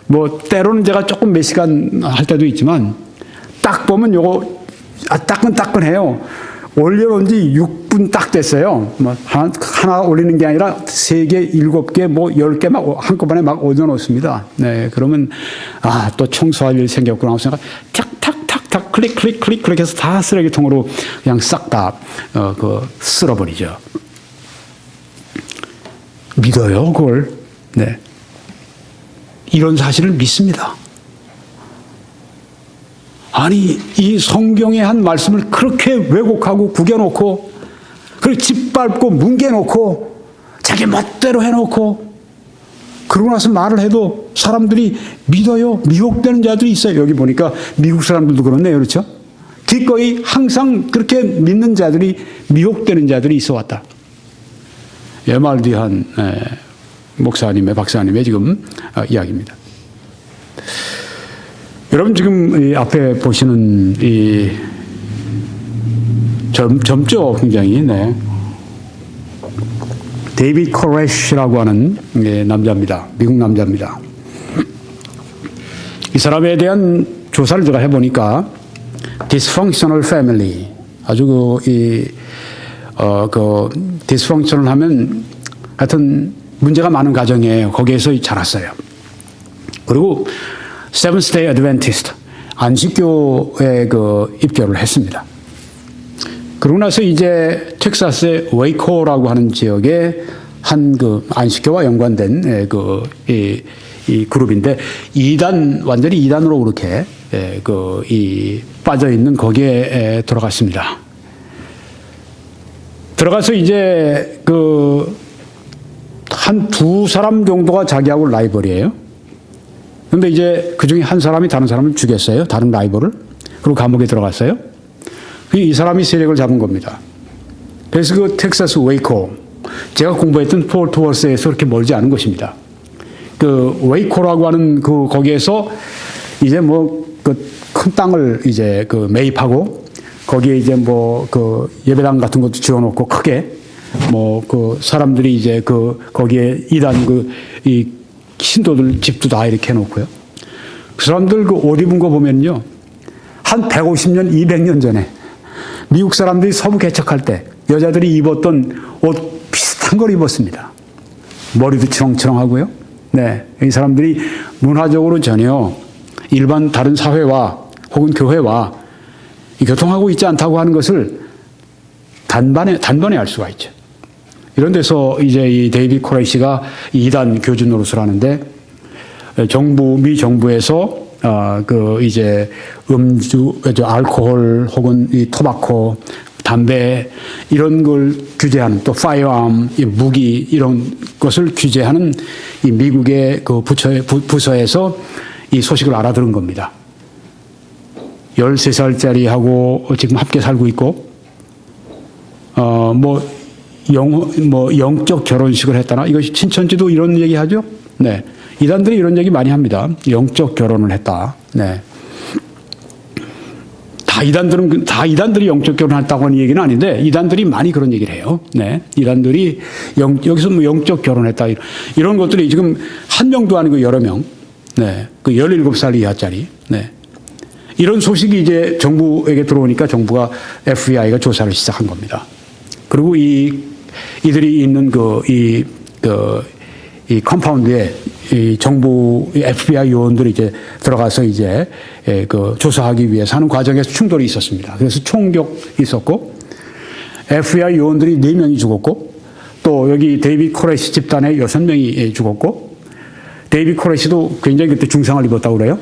뭐 때로는 제가 조금 몇 시간 할 때도 있지만 딱 보면 요거 따끈따끈해요. 올려놓은 지 6분 딱 됐어요. 뭐 하나 올리는 게 아니라 3개, 7개, 뭐 10개 막 한꺼번에 막 올려놓습니다. 네, 그러면 또 청소할 일이 생겼구나 하고 생각 탁탁탁탁 클릭 해서 다 쓰레기통으로 그냥 싹 다 쓸어버리죠. 믿어요, 그걸. 네. 이런 사실을 믿습니다. 아니, 이 성경의 한 말씀을 그렇게 왜곡하고 구겨놓고, 그리고 짓밟고 뭉개놓고, 자기 멋대로 해놓고, 그러고 나서 말을 해도 사람들이 믿어요. 미혹되는 자들이 있어요. 여기 보니까 미국 사람들도 그렇네요. 그렇죠? 기꺼이 항상 그렇게 믿는 자들이, 미혹되는 자들이 있어 왔다. 에말디한 박사님의 지금 이야기입니다. 여러분 지금 이 앞에 보시는 이 젊죠, 굉장히. 네. 데이비드 코레시라고 하는 남자입니다. 미국 남자입니다. 이 사람에 대한 조사를 제가 해보니까 dysfunctional family, 아주 dysfunctional 하면 하여튼 문제가 많은 가정이에요. 거기에서 자랐어요. 그리고 Seventh Day Adventist, 안식교에 입교를 했습니다. 그러고 나서 이제 텍사스의 웨이코라고 하는 지역에 한 안식교와 연관된 이 그룹인데 완전히 이단으로 그렇게 빠져 있는 거기에 들어갔습니다. 들어가서 이제 한 2사람 정도가 자기하고 라이벌이에요. 근데 이제 그 중에 한 사람이 다른 사람을 죽였어요. 다른 라이벌을. 그리고 감옥에 들어갔어요. 이 사람이 세력을 잡은 겁니다. 그래서 그 텍사스 웨이코, 제가 공부했던 포트 워스에서 그렇게 멀지 않은 곳입니다. 그 웨이코라고 하는 거기에서 이제 큰 땅을 이제 매입하고 거기에 이제 예배당 같은 것도 지어놓고 크게 사람들이 이제 거기에 이단 이 신도들 집도 다 이렇게 해놓고요. 그 사람들 옷 입은 거 보면요. 한 150년, 200년 전에 미국 사람들이 서부 개척할 때 여자들이 입었던 옷 비슷한 걸 입었습니다. 머리도 치렁치렁하고요. 네. 이 사람들이 문화적으로 전혀 일반 다른 사회와 혹은 교회와 교통하고 있지 않다고 하는 것을 단번에 알 수가 있죠. 이런 데서 이제 이 데이빗 코레시가 이단 교주 노릇을 하는데 미 정부에서 이제 알코올 혹은 이 토바코, 담배 이런 걸 규제하는 또 파이어암, 무기 이런 것을 규제하는 이 미국의 그 부서에서 이 소식을 알아들은 겁니다. 13살짜리하고 지금 함께 살고 있고, 영적 결혼식을 했다나, 이것이 친천지도 이런 얘기 하죠? 네. 이단들이 이런 얘기 많이 합니다. 영적 결혼을 했다. 네. 다 이단들이 영적 결혼했다고 하는 얘기는 아닌데, 이단들이 많이 그런 얘기를 해요. 네. 이단들이 여기서 뭐 영적 결혼했다. 이런 것들이 지금 한 명도 아니고 여러 명. 네. 그 17살 이하짜리. 네. 이런 소식이 이제 정부에게 들어오니까 정부가 FBI가 조사를 시작한 겁니다. 그리고 이들이 있는 이 컴파운드에 이 정부 FBI 요원들이 이제 들어가서 이제 조사하기 위해서 하는 과정에서 충돌이 있었습니다. 그래서 총격이 있었고, FBI 요원들이 4명이 죽었고, 또 여기 데이빗 코레시 집단에 6명이 죽었고, 데이빗 코레시도 굉장히 그때 중상을 입었다고 그래요.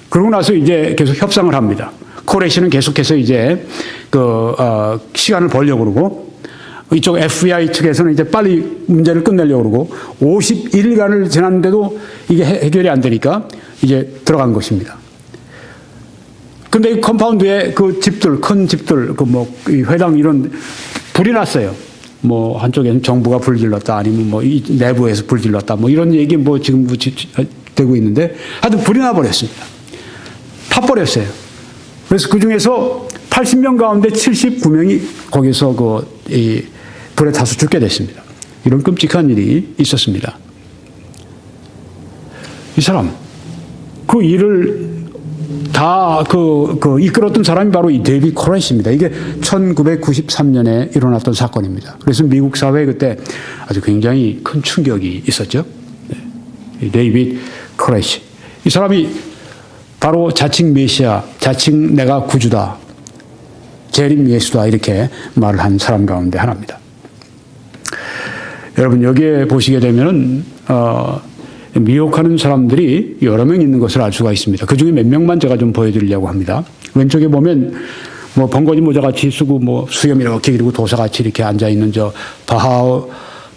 그러고 나서 이제 계속 협상을 합니다. 코레시는 계속해서 이제 시간을 벌려고 그러고, 이쪽 FBI 측에서는 이제 빨리 문제를 끝내려고 그러고, 51일간을 지났는데도 이게 해결이 안 되니까 이제 들어간 것입니다. 근데 이 컴파운드에 그 집들, 큰 집들, 이 회당 이런 불이 났어요. 뭐 한쪽에는 정부가 불질렀다, 아니면 뭐 이 내부에서 불질렀다, 뭐 이런 얘기 뭐 지금 되고 있는데, 하여튼 불이 나버렸습니다. 타버렸어요. 그래서 그 중에서 80명 가운데 79명이 거기서 불에 타서 죽게 됐습니다. 이런 끔찍한 일이 있었습니다. 이 사람, 그 일을 다 이끌었던 사람이 바로 이 데이빗 코레시입니다. 이게 1993년에 일어났던 사건입니다. 그래서 미국 사회에 그때 아주 굉장히 큰 충격이 있었죠. 네. 데이빗 코레시. 이 사람이 바로 자칭 메시아, 자칭 내가 구주다, 재림 예수다, 이렇게 말을 한 사람 가운데 하나입니다. 여러분, 여기에 보시게 되면은, 미혹하는 사람들이 여러 명 있는 것을 알 수가 있습니다. 그 중에 몇 명만 제가 좀 보여드리려고 합니다. 왼쪽에 보면, 뭐, 번거지 모자 같이 쓰고, 뭐, 수염 이렇게 기르고 도사같이 이렇게 앉아있는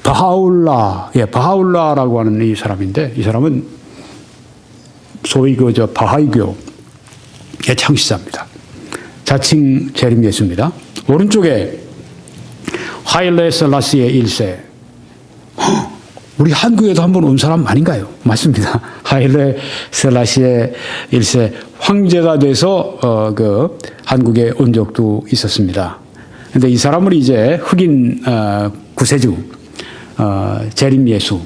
바하울라라고 하는 이 사람인데, 이 사람은 소위 바하이교의 창시자입니다. 자칭 재림 예수입니다. 오른쪽에 하일레 셀라시의 1세. 우리 한국에도 한번 온 사람 아닌가요? 맞습니다. 하일레 셀라시의 1세 황제가 돼서 한국에 온 적도 있었습니다. 그런데 이 사람을 이제 흑인 구세주, 재림 예수,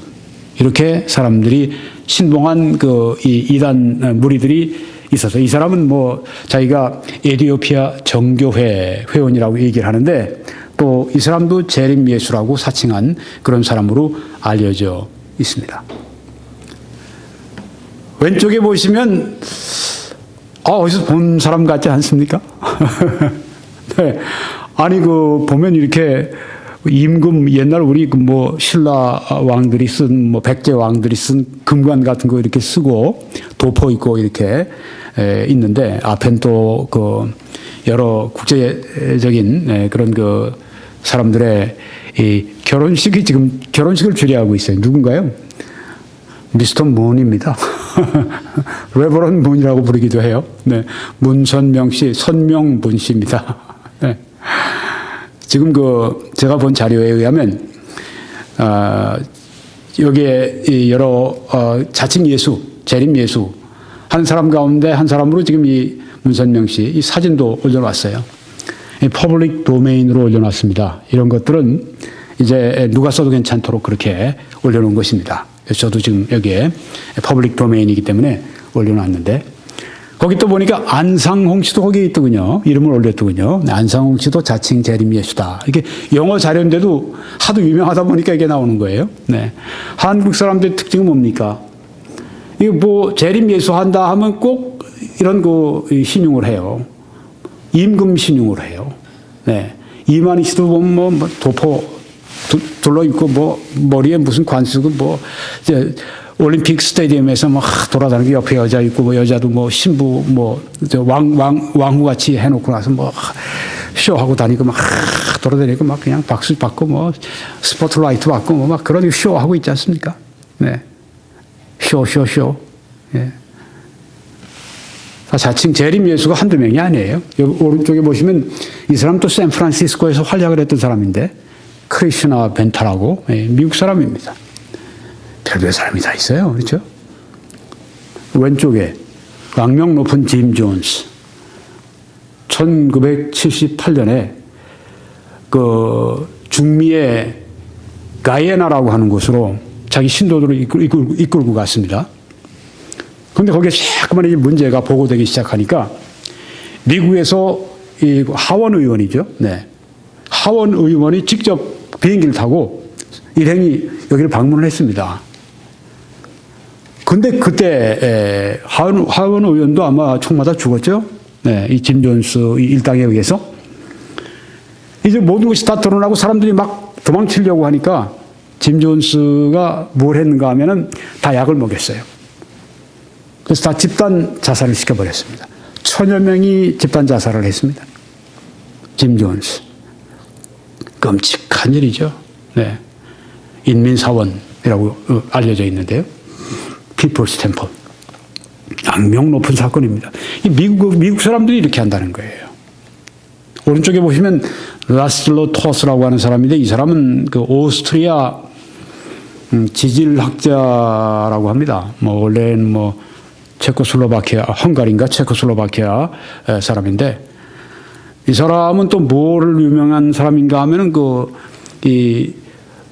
이렇게 사람들이 신봉한 이 이단 무리들이 있어서, 이 사람은 뭐 자기가 에티오피아 정교회 회원이라고 얘기를 하는데, 또 이 사람도 재림 예수라고 사칭한 그런 사람으로 알려져 있습니다. 왼쪽에 보시면 어디서 본 사람 같지 않습니까? 네. 아니 보면 이렇게 임금, 옛날 우리 신라 왕들이 쓴 백제 왕들이 쓴 금관 같은 거 이렇게 쓰고 도포 있고 이렇게 있는데, 앞엔 또 여러 국제적인 그런 사람들의 이 결혼식이 지금 결혼식을 주례하고 있어요. 누군가요? 미스터 문입니다. 레버런 문이라고 부르기도 해요. 네. 문선명 씨, 선명문 씨입니다. 네. 지금 제가 본 자료에 의하면, 여기에 여러, 자칭 예수, 재림 예수, 한 사람 가운데 한 사람으로 지금 이 문선명 씨, 이 사진도 올려놨어요. 퍼블릭 도메인으로 올려놨습니다. 이런 것들은 이제 누가 써도 괜찮도록 그렇게 올려놓은 것입니다. 저도 지금 여기에 퍼블릭 도메인이기 때문에 올려놨는데, 거기 또 보니까 안상홍 씨도 거기에 있더군요. 이름을 올렸더군요. 안상홍 씨도 자칭 재림 예수다. 이게 영어 자료인데도 하도 유명하다 보니까 이게 나오는 거예요. 네. 한국 사람들의 특징은 뭡니까? 이거 뭐 재림 예수 한다 하면 꼭 이런 신용을 해요. 임금 신용을 해요. 네. 이만희 씨도 보면 뭐 도포 둘러 있고 뭐 머리에 무슨 관 쓰고 뭐 이제 올림픽 스타디움에서 막 돌아다니고 옆에 여자 있고 뭐 여자도 뭐 신부 뭐 왕후 같이 해놓고 나서 뭐 쇼하고 다니고 막 돌아다니고 막 그냥 박수 받고 뭐 스포트라이트 받고 뭐 막 그런 쇼하고 있지 않습니까? 네. 쇼. 예. 자칭 재림 예수가 한두 명이 아니에요. 여기 오른쪽에 보시면 이 사람 또 샌프란시스코에서 활약을 했던 사람인데 크리슈나 벤타라고 미국 사람입니다. 별별 사람이 다 있어요. 그렇죠? 왼쪽에 악명 높은 짐 존스. 1978년에 그 중미의 가이에나라고 하는 곳으로 자기 신도들을 이끌고 갔습니다. 그런데 거기에 자꾸만 문제가 보고되기 시작하니까 미국에서 이 하원 의원이죠. 네. 하원 의원이 직접 비행기를 타고 일행이 여기를 방문을 했습니다. 근데 그때 하원 의원도 아마 총 맞아 죽었죠. 네, 이 짐 존스 이 일당에 의해서 이제 모든 것이 다 드러나고 사람들이 막 도망치려고 하니까 짐 존스가 뭘 했는가 하면은 다 약을 먹였어요. 그래서 다 집단 자살을 시켜버렸습니다. 1000여 명이 집단 자살을 했습니다. 짐 존스. 끔찍한 일이죠. 네. 인민사원이라고 알려져 있는데요. 피플스 템플. 악명 높은 사건입니다. 이 미국 사람들이 이렇게 한다는 거예요. 오른쪽에 보시면 라슬로 토스라고 하는 사람인데 이 사람은 그 오스트리아 지질학자라고 합니다. 뭐 원래는 뭐 체코슬로바키아, 헝가리인가 체코슬로바키아 사람인데 이 사람은 또 뭐를 유명한 사람인가 하면은 이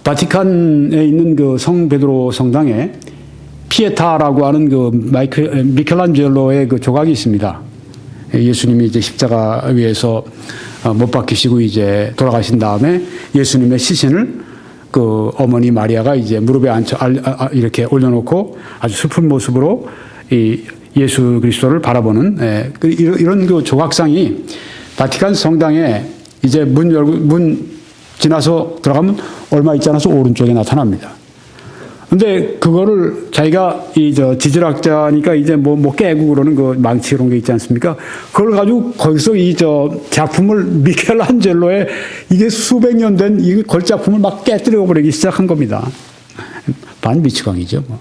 바티칸에 있는 그 성 베드로 성당에 피에타라고 하는 그 미켈란젤로의 그 조각이 있습니다. 예수님이 이제 십자가 위에서 못 박히시고 이제 돌아가신 다음에 예수님의 시신을 그 어머니 마리아가 이제 무릎에 이렇게 올려놓고 아주 슬픈 모습으로 이 예수 그리스도를 바라보는 이런 그 조각상이 바티칸 성당에 이제 문 지나서 들어가면 얼마 있지 않아서 오른쪽에 나타납니다. 근데 그거를 자기가 지질학자니까 이제 뭐 깨고 그러는 그 망치 이런 게 있지 않습니까? 그걸 가지고 거기서 작품을 미켈란젤로의 이게 수백 년 된 이 걸작품을 막 깨뜨려 버리기 시작한 겁니다. 반미치광이죠, 뭐.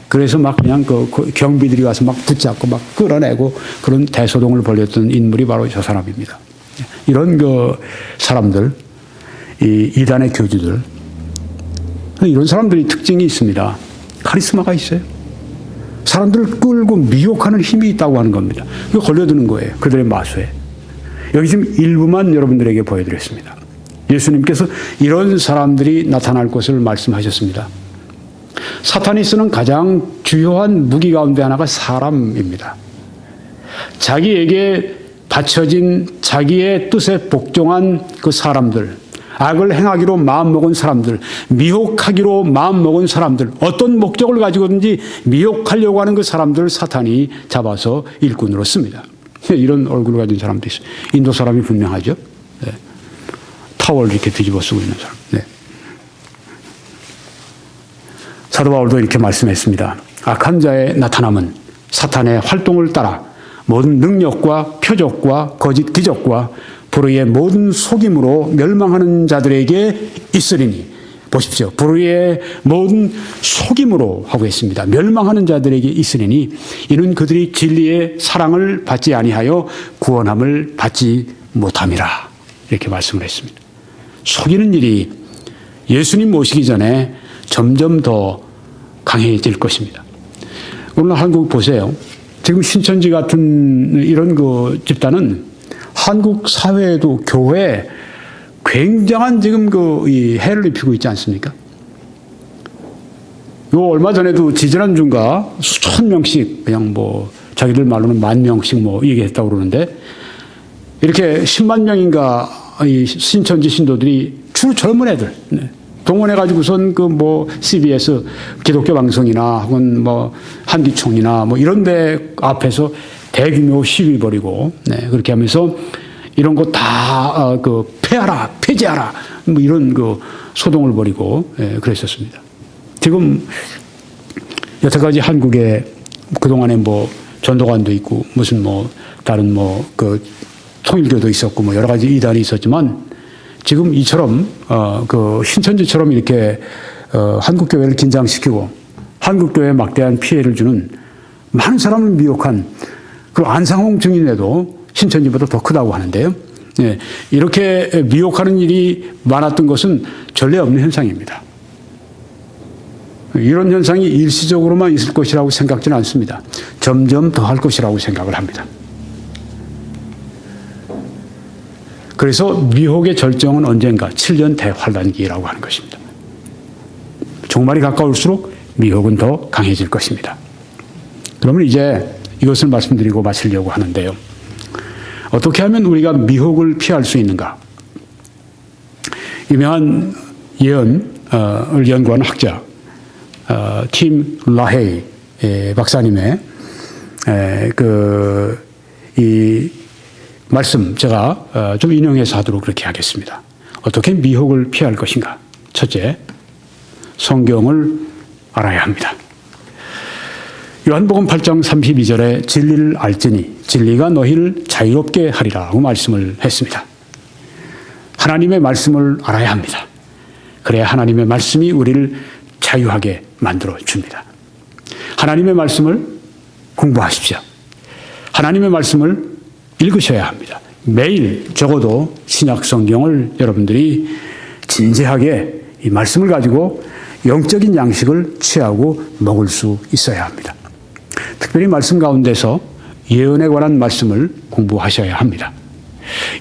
그래서 막 그냥 그 경비들이 와서 막 붙잡고 막 끌어내고 그런 대소동을 벌였던 인물이 바로 저 사람입니다. 이런 그 사람들, 이 이단의 교주들, 이런 사람들이 특징이 있습니다. 카리스마가 있어요. 사람들을 끌고 미혹하는 힘이 있다고 하는 겁니다. 이거 걸려드는 거예요. 그들의 마수에. 여기 지금 일부만 여러분들에게 보여드렸습니다. 예수님께서 이런 사람들이 나타날 것을 말씀하셨습니다. 사탄이 쓰는 가장 주요한 무기 가운데 하나가 사람입니다. 자기에게 바쳐진 자기의 뜻에 복종한 그 사람들, 악을 행하기로 마음먹은 사람들, 미혹하기로 마음먹은 사람들, 어떤 목적을 가지고든지 미혹하려고 하는 그 사람들을 사탄이 잡아서 일꾼으로 씁니다. 이런 얼굴을 가진 사람도 있어요. 인도 사람이 분명하죠. 네. 타월을 이렇게 뒤집어 쓰고 있는 사람. 네. 사도 바울도 이렇게 말씀했습니다. 악한 자의 나타남은 사탄의 활동을 따라 모든 능력과 표적과 거짓 기적과 불의의 모든 속임으로 멸망하는 자들에게 있으리니 보십시오. 불의의 모든 속임으로 하고 있습니다. 멸망하는 자들에게 있으리니 이는 그들이 진리의 사랑을 받지 아니하여 구원함을 받지 못함이라. 이렇게 말씀을 했습니다. 속이는 일이 예수님 모시기 전에 점점 더 강해질 것입니다. 오늘 한국 보세요. 지금 신천지 같은 이런 그 집단은 한국 사회에도 교회에 굉장한 지금 이 해를 입히고 있지 않습니까? 요 얼마 전에도 지지난주인가 수천 명씩 그냥 뭐 자기들 말로는 10,000명씩 뭐 얘기했다고 그러는데 이렇게 10만 명인가 이 신천지 신도들이 주로 젊은 애들 동원해가지고선 그 뭐 CBS 기독교 방송이나 혹은 뭐 한기총이나 뭐 이런 데 앞에서 대규모 시위 벌이고 그렇게 하면서 이런 거 다 폐하라, 폐지하라, 뭐 이런 소동을 벌이고 그랬었습니다. 지금 여태까지 한국에 그동안에 뭐 전도관도 있고 무슨 뭐 다른 통일교도 있었고 뭐 여러 가지 이단이 있었지만 지금 이처럼 신천지처럼 이렇게 한국 교회를 긴장시키고 한국 교회에 막대한 피해를 주는 많은 사람을 미혹한 그 안상홍 증인에도 신천지보다 더 크다고 하는데요. 이렇게 미혹하는 일이 많았던 것은 전례 없는 현상입니다. 이런 현상이 일시적으로만 있을 것이라고 생각지는 않습니다. 점점 더 할 것이라고 생각을 합니다. 그래서 미혹의 절정은 언젠가 7년 대환란기라고 하는 것입니다. 종말이 가까울수록 미혹은 더 강해질 것입니다. 그러면 이제 이것을 말씀드리고 마치려고 하는데요. 어떻게 하면 우리가 미혹을 피할 수 있는가? 유명한 예언을 연구하는 학자 팀 라헤이 박사님의 이 말씀 제가 좀 인용해서 하도록 그렇게 하겠습니다. 어떻게 미혹을 피할 것인가? 첫째, 성경을 알아야 합니다. 요한복음 8장 32절에 진리를 알지니 진리가 너희를 자유롭게 하리라고 말씀을 했습니다. 하나님의 말씀을 알아야 합니다. 그래야 하나님의 말씀이 우리를 자유하게 만들어 줍니다. 하나님의 말씀을 공부하십시오. 하나님의 말씀을 읽으셔야 합니다. 매일 적어도 신약 성경을 여러분들이 진지하게 이 말씀을 가지고 영적인 양식을 취하고 먹을 수 있어야 합니다. 특별히 말씀 가운데서 예언에 관한 말씀을 공부하셔야 합니다.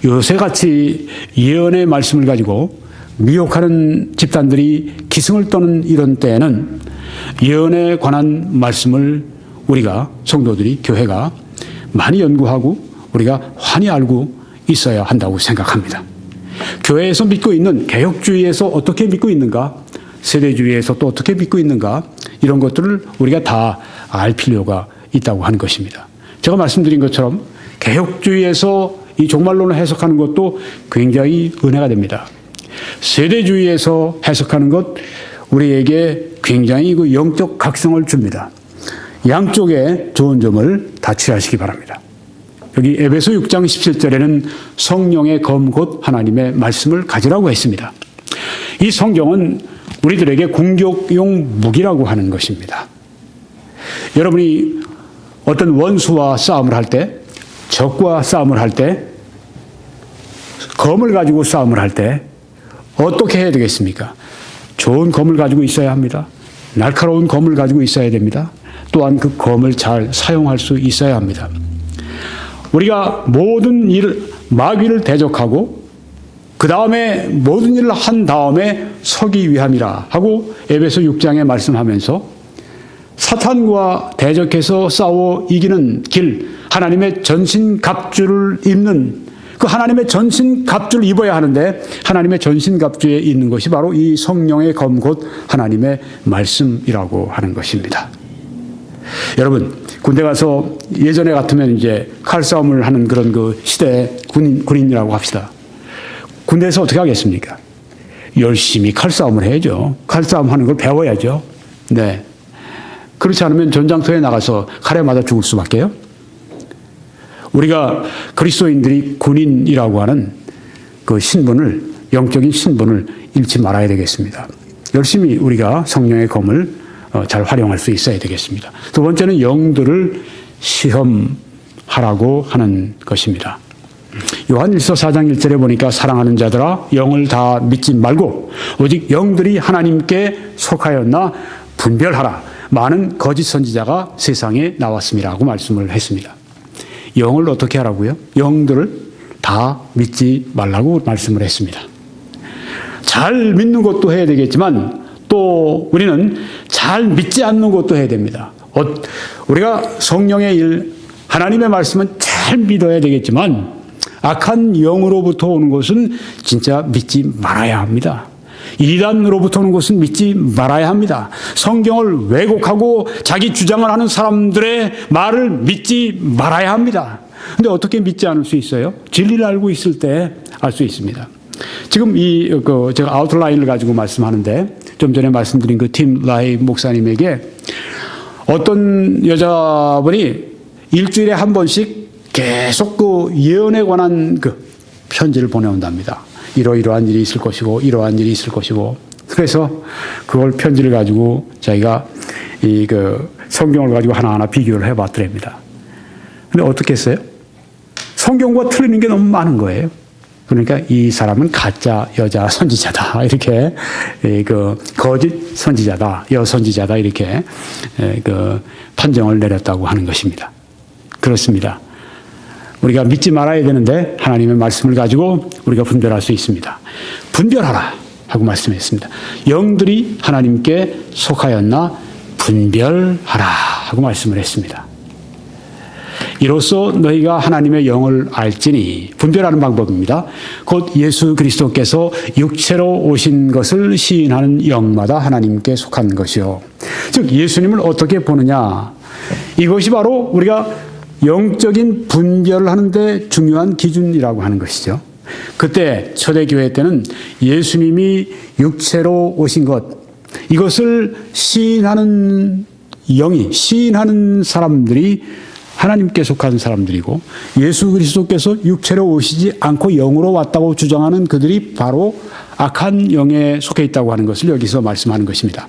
요새같이 예언의 말씀을 가지고 미혹하는 집단들이 기승을 떠는 이런 때에는 예언에 관한 말씀을 우리가 성도들이 교회가 많이 연구하고 우리가 환히 알고 있어야 한다고 생각합니다. 교회에서 믿고 있는 개혁주의에서 어떻게 믿고 있는가, 세대주의에서 또 어떻게 믿고 있는가, 이런 것들을 우리가 다 알 필요가 있다고 하는 것입니다. 제가 말씀드린 것처럼 개혁주의에서 이 종말론을 해석하는 것도 굉장히 은혜가 됩니다. 세대주의에서 해석하는 것 우리에게 굉장히 영적 각성을 줍니다. 양쪽에 좋은 점을 다 취하시기 바랍니다. 여기 에베소 6장 17절에는 성령의 검 곧 하나님의 말씀을 가지라고 했습니다. 이 성경은 우리들에게 공격용 무기라고 하는 것입니다. 여러분이 어떤 원수와 싸움을 할 때, 적과 싸움을 할 때, 검을 가지고 싸움을 할 때 어떻게 해야 되겠습니까? 좋은 검을 가지고 있어야 합니다. 날카로운 검을 가지고 있어야 됩니다. 또한 그 검을 잘 사용할 수 있어야 합니다. 우리가 모든 마귀를 대적하고 그 다음에 모든 일을 한 다음에 서기 위함이라 하고 에베소 6장에 말씀하면서 사탄과 대적해서 싸워 이기는 길, 하나님의 전신갑주를 입는 그 하나님의 전신갑주를 입어야 하는데 하나님의 전신갑주에 있는 것이 바로 이 성령의 검 곧 하나님의 말씀이라고 하는 것입니다. 여러분, 군대 가서 예전에 같으면 이제 칼싸움을 하는 그런 그 시대의 군인이라고 합시다. 군대에서 어떻게 하겠습니까? 열심히 칼싸움을 해야죠. 칼싸움 하는 걸 배워야죠. 네. 그렇지 않으면 전장터에 나가서 칼에 맞아 죽을 수밖에요. 우리가 그리스도인들이 군인이라고 하는 그 신분을, 영적인 신분을 잃지 말아야 되겠습니다. 열심히 우리가 성령의 검을 잘 활용할 수 있어야 되겠습니다. 두 번째는 영들을 시험하라고 하는 것입니다. 요한일서 4장 1절에 보니까 사랑하는 자들아 영을 다 믿지 말고 오직 영들이 하나님께 속하였나 분별하라. 많은 거짓 선지자가 세상에 나왔음이라고 말씀을 했습니다. 영을 어떻게 하라고요? 영들을 다 믿지 말라고 말씀을 했습니다. 잘 믿는 것도 해야 되겠지만 또 우리는 잘 믿지 않는 것도 해야 됩니다. 우리가 성령의 일, 하나님의 말씀은 잘 믿어야 되겠지만 악한 영으로부터 오는 것은 진짜 믿지 말아야 합니다. 이단으로부터 오는 것은 믿지 말아야 합니다. 성경을 왜곡하고 자기 주장을 하는 사람들의 말을 믿지 말아야 합니다. 근데 어떻게 믿지 않을 수 있어요? 진리를 알고 있을 때 알 수 있습니다. 지금 제가 아웃라인을 가지고 말씀하는데 좀 전에 말씀드린 그 팀 라이 목사님에게 어떤 여자분이 일주일에 한 번씩 계속 그 예언에 관한 그 편지를 보내온답니다. 이러이러한 일이 있을 것이고 이러한 일이 있을 것이고 그래서 그걸 편지를 가지고 자기가 성경을 가지고 하나하나 비교를 해봤더랍니다. 근데 어떻게 했어요? 성경과 틀리는 게 너무 많은 거예요. 그러니까 이 사람은 가짜 여자 선지자다. 이렇게, 거짓 선지자다. 여선지자다. 이렇게, 판정을 내렸다고 하는 것입니다. 그렇습니다. 우리가 믿지 말아야 되는데 하나님의 말씀을 가지고 우리가 분별할 수 있습니다. 분별하라. 하고 말씀했습니다. 영들이 하나님께 속하였나 분별하라. 하고 말씀을 했습니다. 이로써 너희가 하나님의 영을 알지니 분별하는 방법입니다. 곧 예수 그리스도께서 육체로 오신 것을 시인하는 영마다 하나님께 속한 것이요. 즉 예수님을 어떻게 보느냐. 이것이 바로 우리가 영적인 분별을 하는데 중요한 기준이라고 하는 것이죠. 그때 초대교회 때는 예수님이 육체로 오신 것 이것을 시인하는 영이 시인하는 사람들이 하나님께 속한 사람들이고 예수 그리스도께서 육체로 오시지 않고 영으로 왔다고 주장하는 그들이 바로 악한 영에 속해 있다고 하는 것을 여기서 말씀하는 것입니다.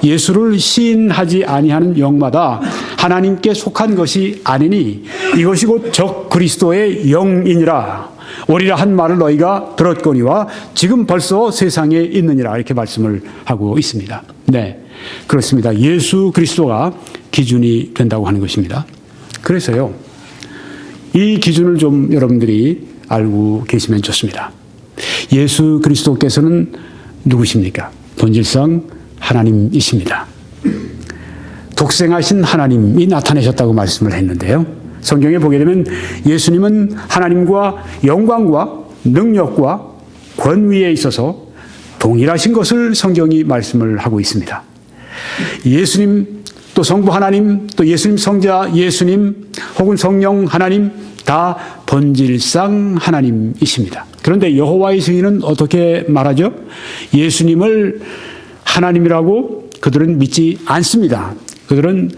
예수를 시인하지 아니하는 영마다 하나님께 속한 것이 아니니 이것이 곧 적 그리스도의 영이니라. 오리라 한 말을 너희가 들었거니와 지금 벌써 세상에 있느니라. 이렇게 말씀을 하고 있습니다. 네, 그렇습니다. 예수 그리스도가 기준이 된다고 하는 것입니다. 그래서요, 이 기준을 좀 여러분들이 알고 계시면 좋습니다. 예수 그리스도께서는 누구십니까? 본질상 하나님이십니다. 독생하신 하나님이 나타내셨다고 말씀을 했는데요. 성경에 보게 되면 예수님은 하나님과 영광과 능력과 권위에 있어서 동일하신 것을 성경이 말씀을 하고 있습니다. 예수님 또 성부 하나님, 또 예수님 성자 예수님, 혹은 성령 하나님 다 본질상 하나님이십니다. 그런데 여호와의 증인은 어떻게 말하죠? 예수님을 하나님이라고 그들은 믿지 않습니다. 그들은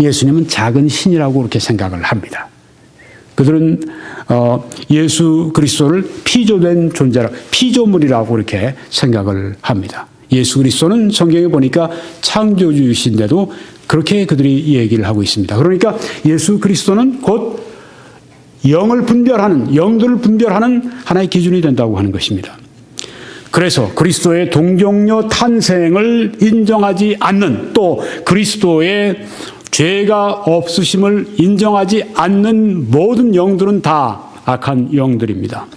예수님은 작은 신이라고 그렇게 생각을 합니다. 그들은 예수 그리스도를 피조된 존재라, 피조물이라고 그렇게 생각을 합니다. 예수 그리스도는 성경에 보니까 창조주이신데도 그렇게 그들이 얘기를 하고 있습니다. 그러니까 예수 그리스도는 곧 영을 분별하는, 영들을 분별하는 하나의 기준이 된다고 하는 것입니다. 그래서 그리스도의 동정녀 탄생을 인정하지 않는, 또 그리스도의 죄가 없으심을 인정하지 않는 모든 영들은 다 악한 영들입니다.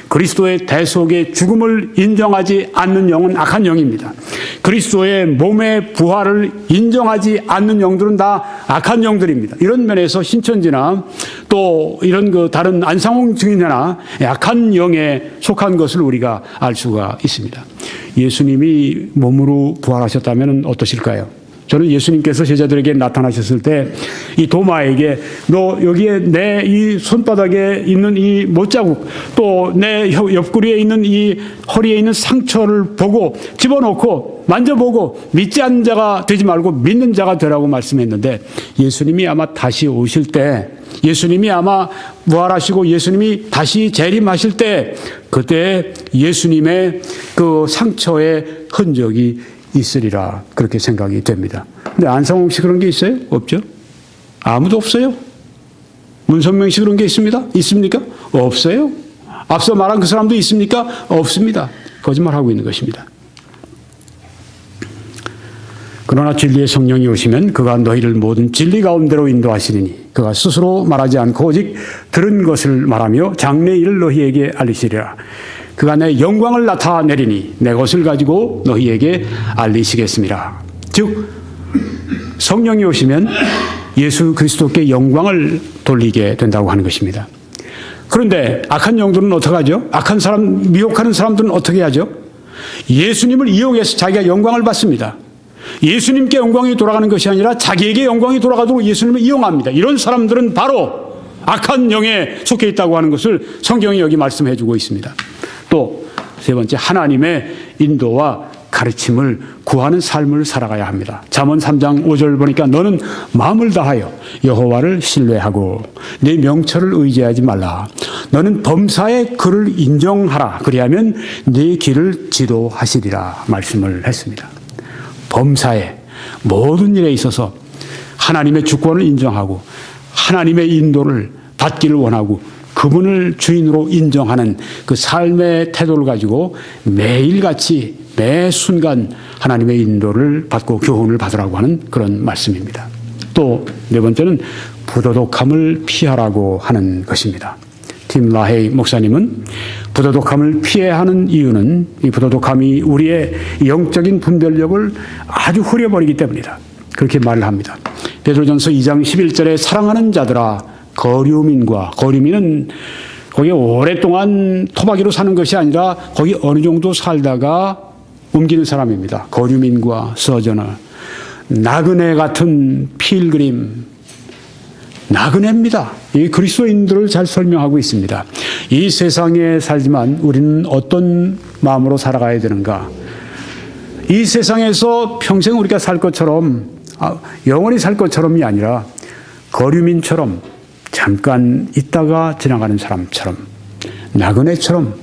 그리스도의 대속의 죽음을 인정하지 않는 영은 악한 영입니다. 그리스도의 몸의 부활을 인정하지 않는 영들은 다 악한 영들입니다. 이런 면에서 신천지나 또 이런 다른 안상홍 증인회나 악한 영에 속한 것을 우리가 알 수가 있습니다. 예수님이 몸으로 부활하셨다면 어떠실까요? 저는 예수님께서 제자들에게 나타나셨을 때 이 도마에게 너 여기에 내 이 손바닥에 있는 이 못자국 또 내 옆구리에 있는 이 허리에 있는 상처를 보고 집어넣고 만져보고 믿지 않는 자가 되지 말고 믿는 자가 되라고 말씀했는데 예수님이 아마 다시 오실 때 예수님이 아마 부활하시고 예수님이 다시 재림하실 때 그때 예수님의 그 상처의 흔적이 있으리라 그렇게 생각이 됩니다. 근데 안상홍 씨 그런 게 있어요? 없죠? 아무도 없어요. 문선명 씨 그런 게 있습니다? 있습니까? 없어요. 앞서 말한 그 사람도 있습니까? 없습니다. 거짓말하고 있는 것입니다. 그러나 진리의 성령이 오시면 그가 너희를 모든 진리 가운데로 인도하시리니 그가 스스로 말하지 않고 오직 들은 것을 말하며 장래 일을 너희에게 알리시리라. 그가 내 영광을 나타내리니 내 것을 가지고 너희에게 알리시겠습니다. 즉 성령이 오시면 예수 그리스도께 영광을 돌리게 된다고 하는 것입니다. 그런데 악한 영들은 어떻게 하죠? 악한 사람, 미혹하는 사람들은 어떻게 하죠? 예수님을 이용해서 자기가 영광을 받습니다. 예수님께 영광이 돌아가는 것이 아니라 자기에게 영광이 돌아가도록 예수님을 이용합니다. 이런 사람들은 바로 악한 영에 속해 있다고 하는 것을 성경이 여기 말씀해 주고 있습니다. 또 세 번째, 하나님의 인도와 가르침을 구하는 삶을 살아가야 합니다. 잠언 3장 5절 보니까 너는 마음을 다하여 여호와를 신뢰하고 내 명철을 의지하지 말라. 너는 범사의 그를 인정하라. 그리하면 네 길을 지도하시리라 말씀을 했습니다. 범사의 모든 일에 있어서 하나님의 주권을 인정하고 하나님의 인도를 받기를 원하고 그분을 주인으로 인정하는 그 삶의 태도를 가지고 매일같이 매 순간 하나님의 인도를 받고 교훈을 받으라고 하는 그런 말씀입니다. 또 네 번째는 부도덕함을 피하라고 하는 것입니다. 팀 라헤이 목사님은 부도덕함을 피해야 하는 이유는 이 부도덕함이 우리의 영적인 분별력을 아주 흐려버리기 때문이다. 그렇게 말을 합니다. 베드로전서 2장 11절에 사랑하는 자들아 거류민은 거기 오랫동안 토박이로 사는 것이 아니라 거기 어느 정도 살다가 옮기는 사람입니다. 거류민과 서저너, 나그네 같은 필그림, 나그네입니다. 이 그리스도인들을 잘 설명하고 있습니다. 이 세상에 살지만 우리는 어떤 마음으로 살아가야 되는가? 이 세상에서 평생 우리가 살 것처럼, 영원히 살 것처럼이 아니라 거류민처럼 잠깐 있다가 지나가는 사람처럼, 나그네처럼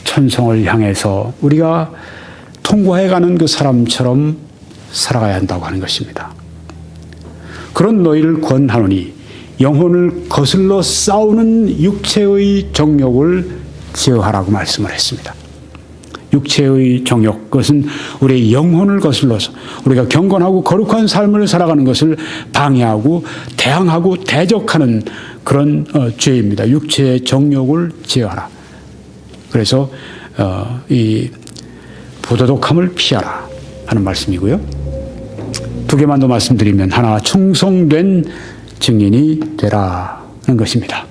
천성을 향해서 우리가 통과해가는 그 사람처럼 살아가야 한다고 하는 것입니다. 그런 너희를 권하노니 영혼을 거슬러 싸우는 육체의 정욕을 제어하라고 말씀을 했습니다. 육체의 정욕, 그것은 우리의 영혼을 거슬러서 우리가 경건하고 거룩한 삶을 살아가는 것을 방해하고 대항하고 대적하는 그런 죄입니다. 육체의 정욕을 제어하라. 그래서 이 부도덕함을 피하라 하는 말씀이고요. 두 개만 더 말씀드리면, 하나, 충성된 증인이 되라는 것입니다.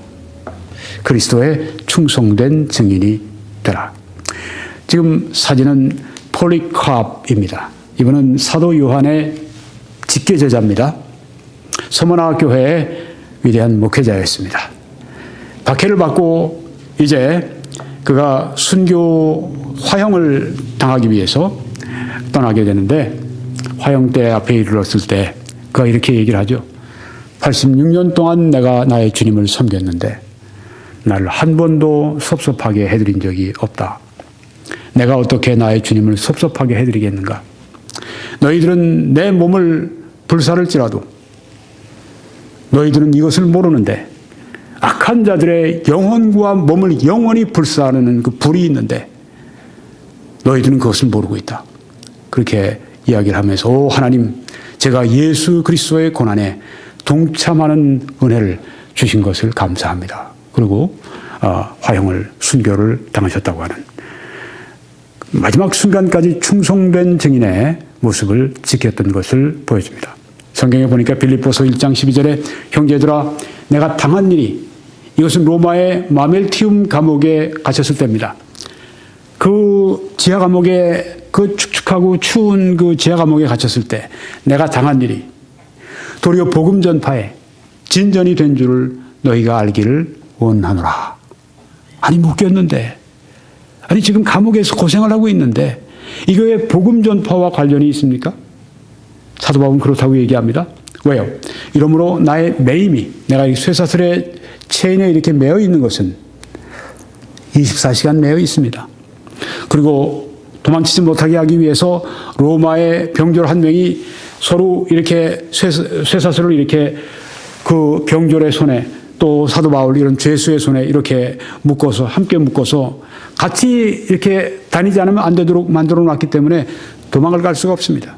그리스도의 충성된 증인이 되라. 지금 사진은 폴리카프입니다. 이분은 사도 요한의 직계제자입니다. 서머나 교회의 위대한 목회자였습니다. 박해를 받고 이제 그가 순교 화형을 당하기 위해서 떠나게 되는데, 화형대 앞에 이르렀을 때 그가 이렇게 얘기를 하죠. 86년 동안 내가 나의 주님을 섬겼는데 나를 한 번도 섭섭하게 해드린 적이 없다. 내가 어떻게 나의 주님을 섭섭하게 해드리겠는가? 너희들은 내 몸을 불살을지라도 너희들은 이것을 모르는데 악한 자들의 영혼과 몸을 영원히 불사르는 그 불이 있는데 너희들은 그것을 모르고 있다. 그렇게 이야기를 하면서, 오 하나님, 제가 예수 그리스도의 고난에 동참하는 은혜를 주신 것을 감사합니다. 그리고 화형을, 순교를 당하셨다고 하는, 마지막 순간까지 충성된 증인의 모습을 지켰던 것을 보여줍니다. 성경에 보니까 빌립보서 1장 12절에 형제들아 내가 당한 일이, 이것은 로마의 마멜티움 감옥에 갇혔을 때입니다. 그 지하 감옥에, 그 축축하고 추운 그 지하 감옥에 갇혔을 때 내가 당한 일이 도리어 복음 전파에 진전이 된 줄을 너희가 알기를 원하노라. 아니 묶였는데, 아니 지금 감옥에서 고생을 하고 있는데 이거에 복음 전파와 관련이 있습니까? 사도 바울은 그렇다고 얘기합니다. 왜요? 이러므로 나의 매임이, 내가 이 쇠사슬의 체인에 이렇게 매어 있는 것은 24시간 매어 있습니다. 그리고 도망치지 못하게 하기 위해서 로마의 병졸 한 명이 서로 이렇게 쇠사슬을 이렇게 그 병졸의 손에, 또 사도 바울 이런 죄수의 손에 이렇게 묶어서, 함께 묶어서 같이 이렇게 다니지 않으면 안 되도록 만들어 놨기 때문에 도망을 갈 수가 없습니다.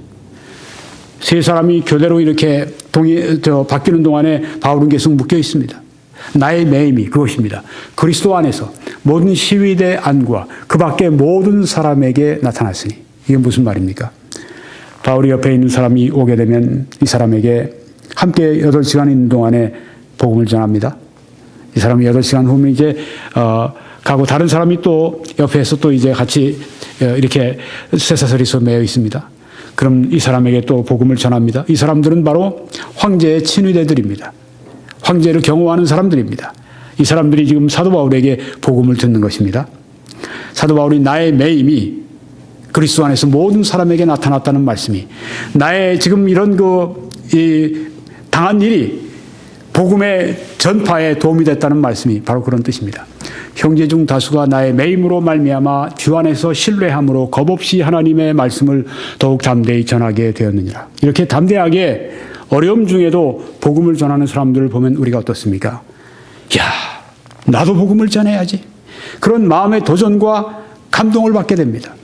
세 사람이 교대로 이렇게 바뀌는 동안에 바울은 계속 묶여 있습니다. 나의 매임이 그것입니다. 그리스도 안에서 모든 시위대 안과 그 밖의 모든 사람에게 나타났으니, 이게 무슨 말입니까? 바울이 옆에 있는 사람이 오게 되면 이 사람에게 함께 8시간 있는 동안에 복음을 전합니다. 이 사람이 8시간 후면 이제 가고, 다른 사람이 또 옆에서 또 이제 같이 이렇게 쇠사슬에서 매여 있습니다. 그럼 이 사람에게 또 복음을 전합니다. 이 사람들은 바로 황제의 친위대들입니다. 황제를 경호하는 사람들입니다. 이 사람들이 지금 사도 바울에게 복음을 듣는 것입니다. 사도 바울이 나의 매임이 그리스도 안에서 모든 사람에게 나타났다는 말씀이, 나의 지금 이런 당한 일이 복음의 전파에 도움이 됐다는 말씀이 바로 그런 뜻입니다. 형제 중 다수가 나의 매임으로 말미암아 주 안에서 신뢰함으로 겁없이 하나님의 말씀을 더욱 담대히 전하게 되었느니라. 이렇게 담대하게 어려움 중에도 복음을 전하는 사람들을 보면 우리가 어떻습니까? 야, 나도 복음을 전해야지. 그런 마음의 도전과 감동을 받게 됩니다.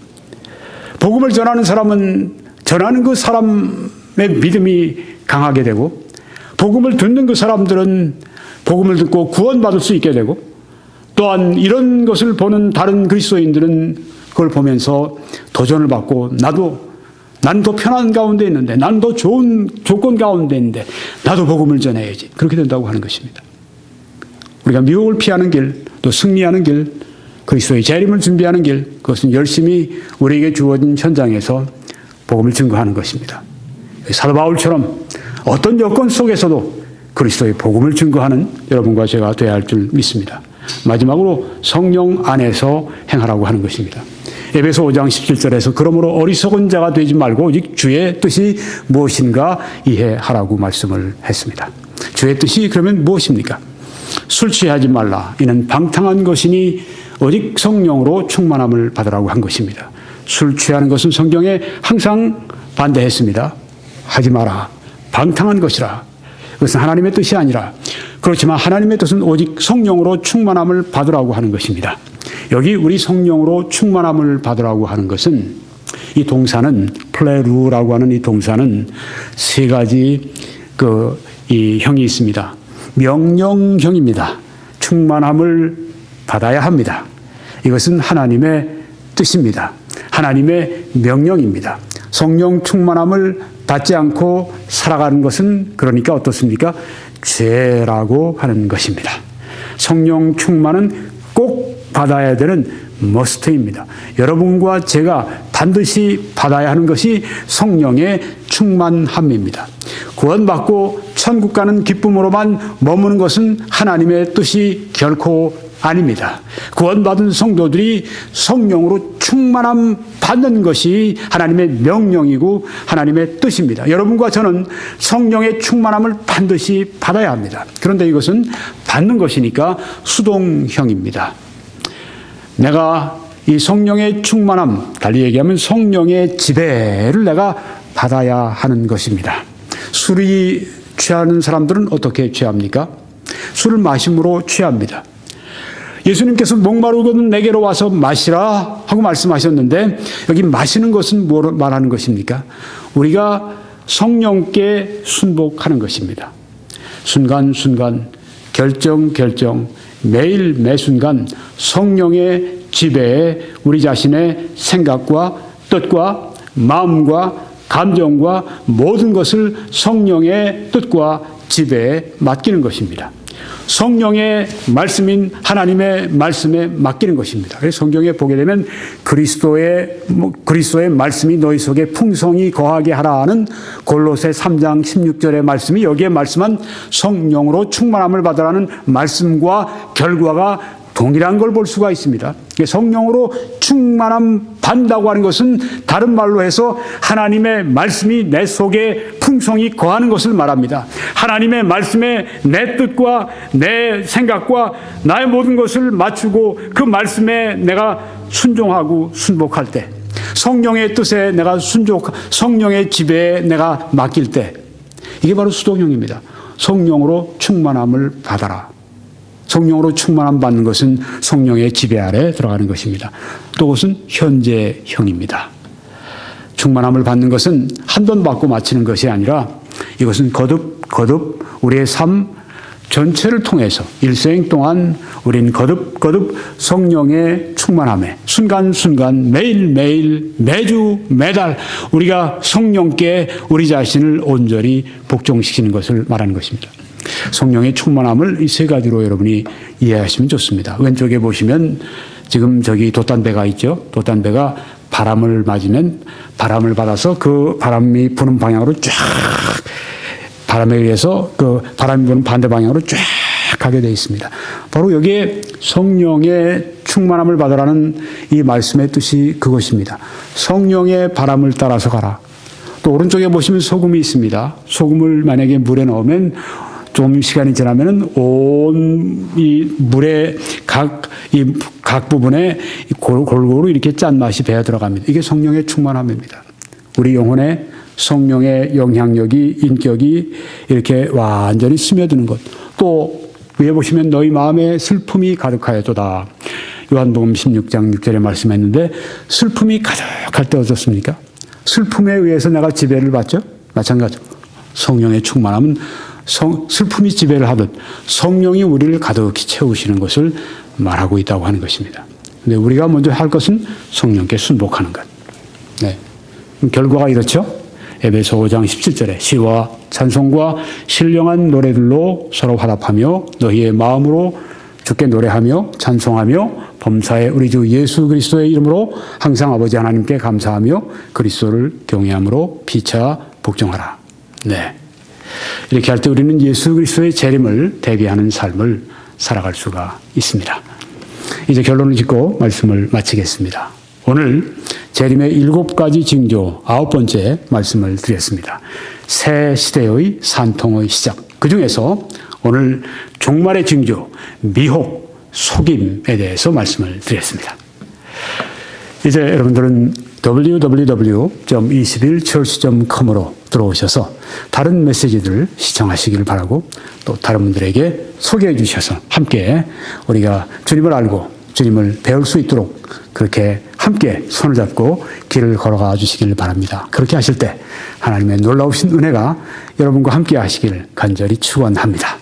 복음을 전하는 사람은 전하는 그 사람의 믿음이 강하게 되고, 복음을 듣는 그 사람들은 복음을 듣고 구원받을 수 있게 되고, 또한 이런 것을 보는 다른 그리스도인들은 그걸 보면서 도전을 받고, 난 더 편한 가운데 있는데, 난 더 좋은 조건 가운데 있는데 나도 복음을 전해야지. 그렇게 된다고 하는 것입니다. 우리가 미혹을 피하는 길, 또 승리하는 길, 그리스도의 재림을 준비하는 길, 그것은 열심히 우리에게 주어진 현장에서 복음을 증거하는 것입니다. 사도 바울처럼 어떤 여건 속에서도 그리스도의 복음을 증거하는 여러분과 제가 되어야 할 줄 믿습니다. 마지막으로 성령 안에서 행하라고 하는 것입니다. 에베소 5장 17절에서 그러므로 어리석은 자가 되지 말고 오직 주의 뜻이 무엇인가 이해하라고 말씀을 했습니다. 주의 뜻이 그러면 무엇입니까? 술 취하지 말라. 이는 방탕한 것이니 오직 성령으로 충만함을 받으라고 한 것입니다. 술 취하는 것은 성경에 항상 반대했습니다. 하지 마라. 방탕한 것이라. 그것은 하나님의 뜻이 아니라, 그렇지만 하나님의 뜻은 오직 성령으로 충만함을 받으라고 하는 것입니다. 여기 우리 성령으로 충만함을 받으라고 하는 것은, 이 동사는 플레루라고 하는 이 동사는 세 가지 이 형이 있습니다. 명령형입니다. 충만함을 받아야 합니다. 이것은 하나님의 뜻입니다. 하나님의 명령입니다. 성령 충만함을 받지 않고 살아가는 것은 그러니까 어떻습니까? 죄라고 하는 것입니다. 성령 충만은 꼭 받아야 되는 머스트입니다. 여러분과 제가 반드시 받아야 하는 것이 성령의 충만함입니다. 구원받고 천국 가는 기쁨으로만 머무는 것은 하나님의 뜻이 결코 아닙니다. 구원받은 성도들이 성령으로 충만함 받는 것이 하나님의 명령이고 하나님의 뜻입니다. 여러분과 저는 성령의 충만함을 반드시 받아야 합니다. 그런데 이것은 받는 것이니까 수동형입니다. 내가 이 성령의 충만함, 달리 얘기하면 성령의 지배를 내가 받아야 하는 것입니다. 술이 취하는 사람들은 어떻게 취합니까? 술을 마심으로 취합니다. 예수님께서 목마르거든 내게로 와서 마시라 하고 말씀하셨는데, 여기 마시는 것은 뭘 말하는 것입니까? 우리가 성령께 순복하는 것입니다. 순간순간, 결정, 매일 매순간 성령의 지배에 우리 자신의 생각과 뜻과 마음과 감정과 모든 것을 성령의 뜻과 지배에 맡기는 것입니다. 성령의 말씀인 하나님의 말씀에 맡기는 것입니다. 그래서 성경에 보게 되면 그리스도의 말씀이 너희 속에 풍성히 거하게 하라 하는 골로새 3장 16절의 말씀이 여기에 말씀한 성령으로 충만함을 받으라는 말씀과 결과가 동일한 걸 볼 수가 있습니다. 성령으로 충만함 받는다고 하는 것은 다른 말로 해서 하나님의 말씀이 내 속에 풍성히 거하는 것을 말합니다. 하나님의 말씀에 내 뜻과 내 생각과 나의 모든 것을 맞추고 그 말씀에 내가 순종하고 순복할 때, 성령의 뜻에 내가 성령의 지배에 내가 맡길 때, 이게 바로 수동형입니다. 성령으로 충만함을 받아라. 성령으로 충만함 받는 것은 성령의 지배 아래 들어가는 것입니다. 또 그것은 현재형입니다. 충만함을 받는 것은 한 번 받고 마치는 것이 아니라, 이것은 거듭 우리의 삶 전체를 통해서 일생 동안 우린 거듭 성령의 충만함에 순간순간 매일매일 매주 매달 우리가 성령께 우리 자신을 온전히 복종시키는 것을 말하는 것입니다. 성령의 충만함을 이 세 가지로 여러분이 이해하시면 좋습니다. 왼쪽에 보시면 지금 저기 돛단배가 있죠. 돛단배가 바람을 맞으면 바람을 받아서 그 바람이 부는 방향으로 쫙 바람에 의해서 그 바람이 부는 반대 방향으로 쫙 가게 되어 있습니다. 바로 여기에 성령의 충만함을 받으라는 이 말씀의 뜻이 그것입니다. 성령의 바람을 따라서 가라. 또 오른쪽에 보시면 소금이 있습니다. 소금을 만약에 물에 넣으면 좀 시간이 지나면은 온 이 물의 각 부분에 골고루 이렇게 짠맛이 배어 들어갑니다. 이게 성령의 충만함입니다. 우리 영혼에 성령의 영향력이, 인격이 이렇게 완전히 스며드는 것. 또 위에 보시면 너희 마음에 슬픔이 가득하여도다. 요한복음 16장 6절에 말씀했는데 슬픔이 가득할 때 어떻습니까? 슬픔에 의해서 내가 지배를 받죠? 마찬가지로 성령의 충만함은 슬픔이 지배를 하듯 성령이 우리를 가득히 채우시는 것을 말하고 있다고 하는 것입니다. 근데 우리가 먼저 할 것은 성령께 순복하는 것. 네. 결과가 이렇죠? 에베소 5장 17절에 시와 찬송과 신령한 노래들로 서로 화답하며 너희의 마음으로 주께 노래하며 찬송하며 범사에 우리 주 예수 그리스도의 이름으로 항상 아버지 하나님께 감사하며 그리스도를 경외함으로 피차 복종하라. 네. 이렇게 할 때 우리는 예수 그리스도의 재림을 대비하는 삶을 살아갈 수가 있습니다. 이제 결론을 짓고 말씀을 마치겠습니다. 오늘 재림의 7가지 징조 9번째 말씀을 드렸습니다. 새 시대의 산통의 시작. 그 중에서 오늘 종말의 징조, 미혹, 속임에 대해서 말씀을 드렸습니다. 이제 여러분들은 www.21church.com으로 들어오셔서 다른 메시지들을 시청하시길 바라고 또 다른 분들에게 소개해 주셔서 함께 우리가 주님을 알고 주님을 배울 수 있도록 그렇게 함께 손을 잡고 길을 걸어가 주시길 바랍니다. 그렇게 하실 때 하나님의 놀라우신 은혜가 여러분과 함께 하시길 간절히 축원합니다.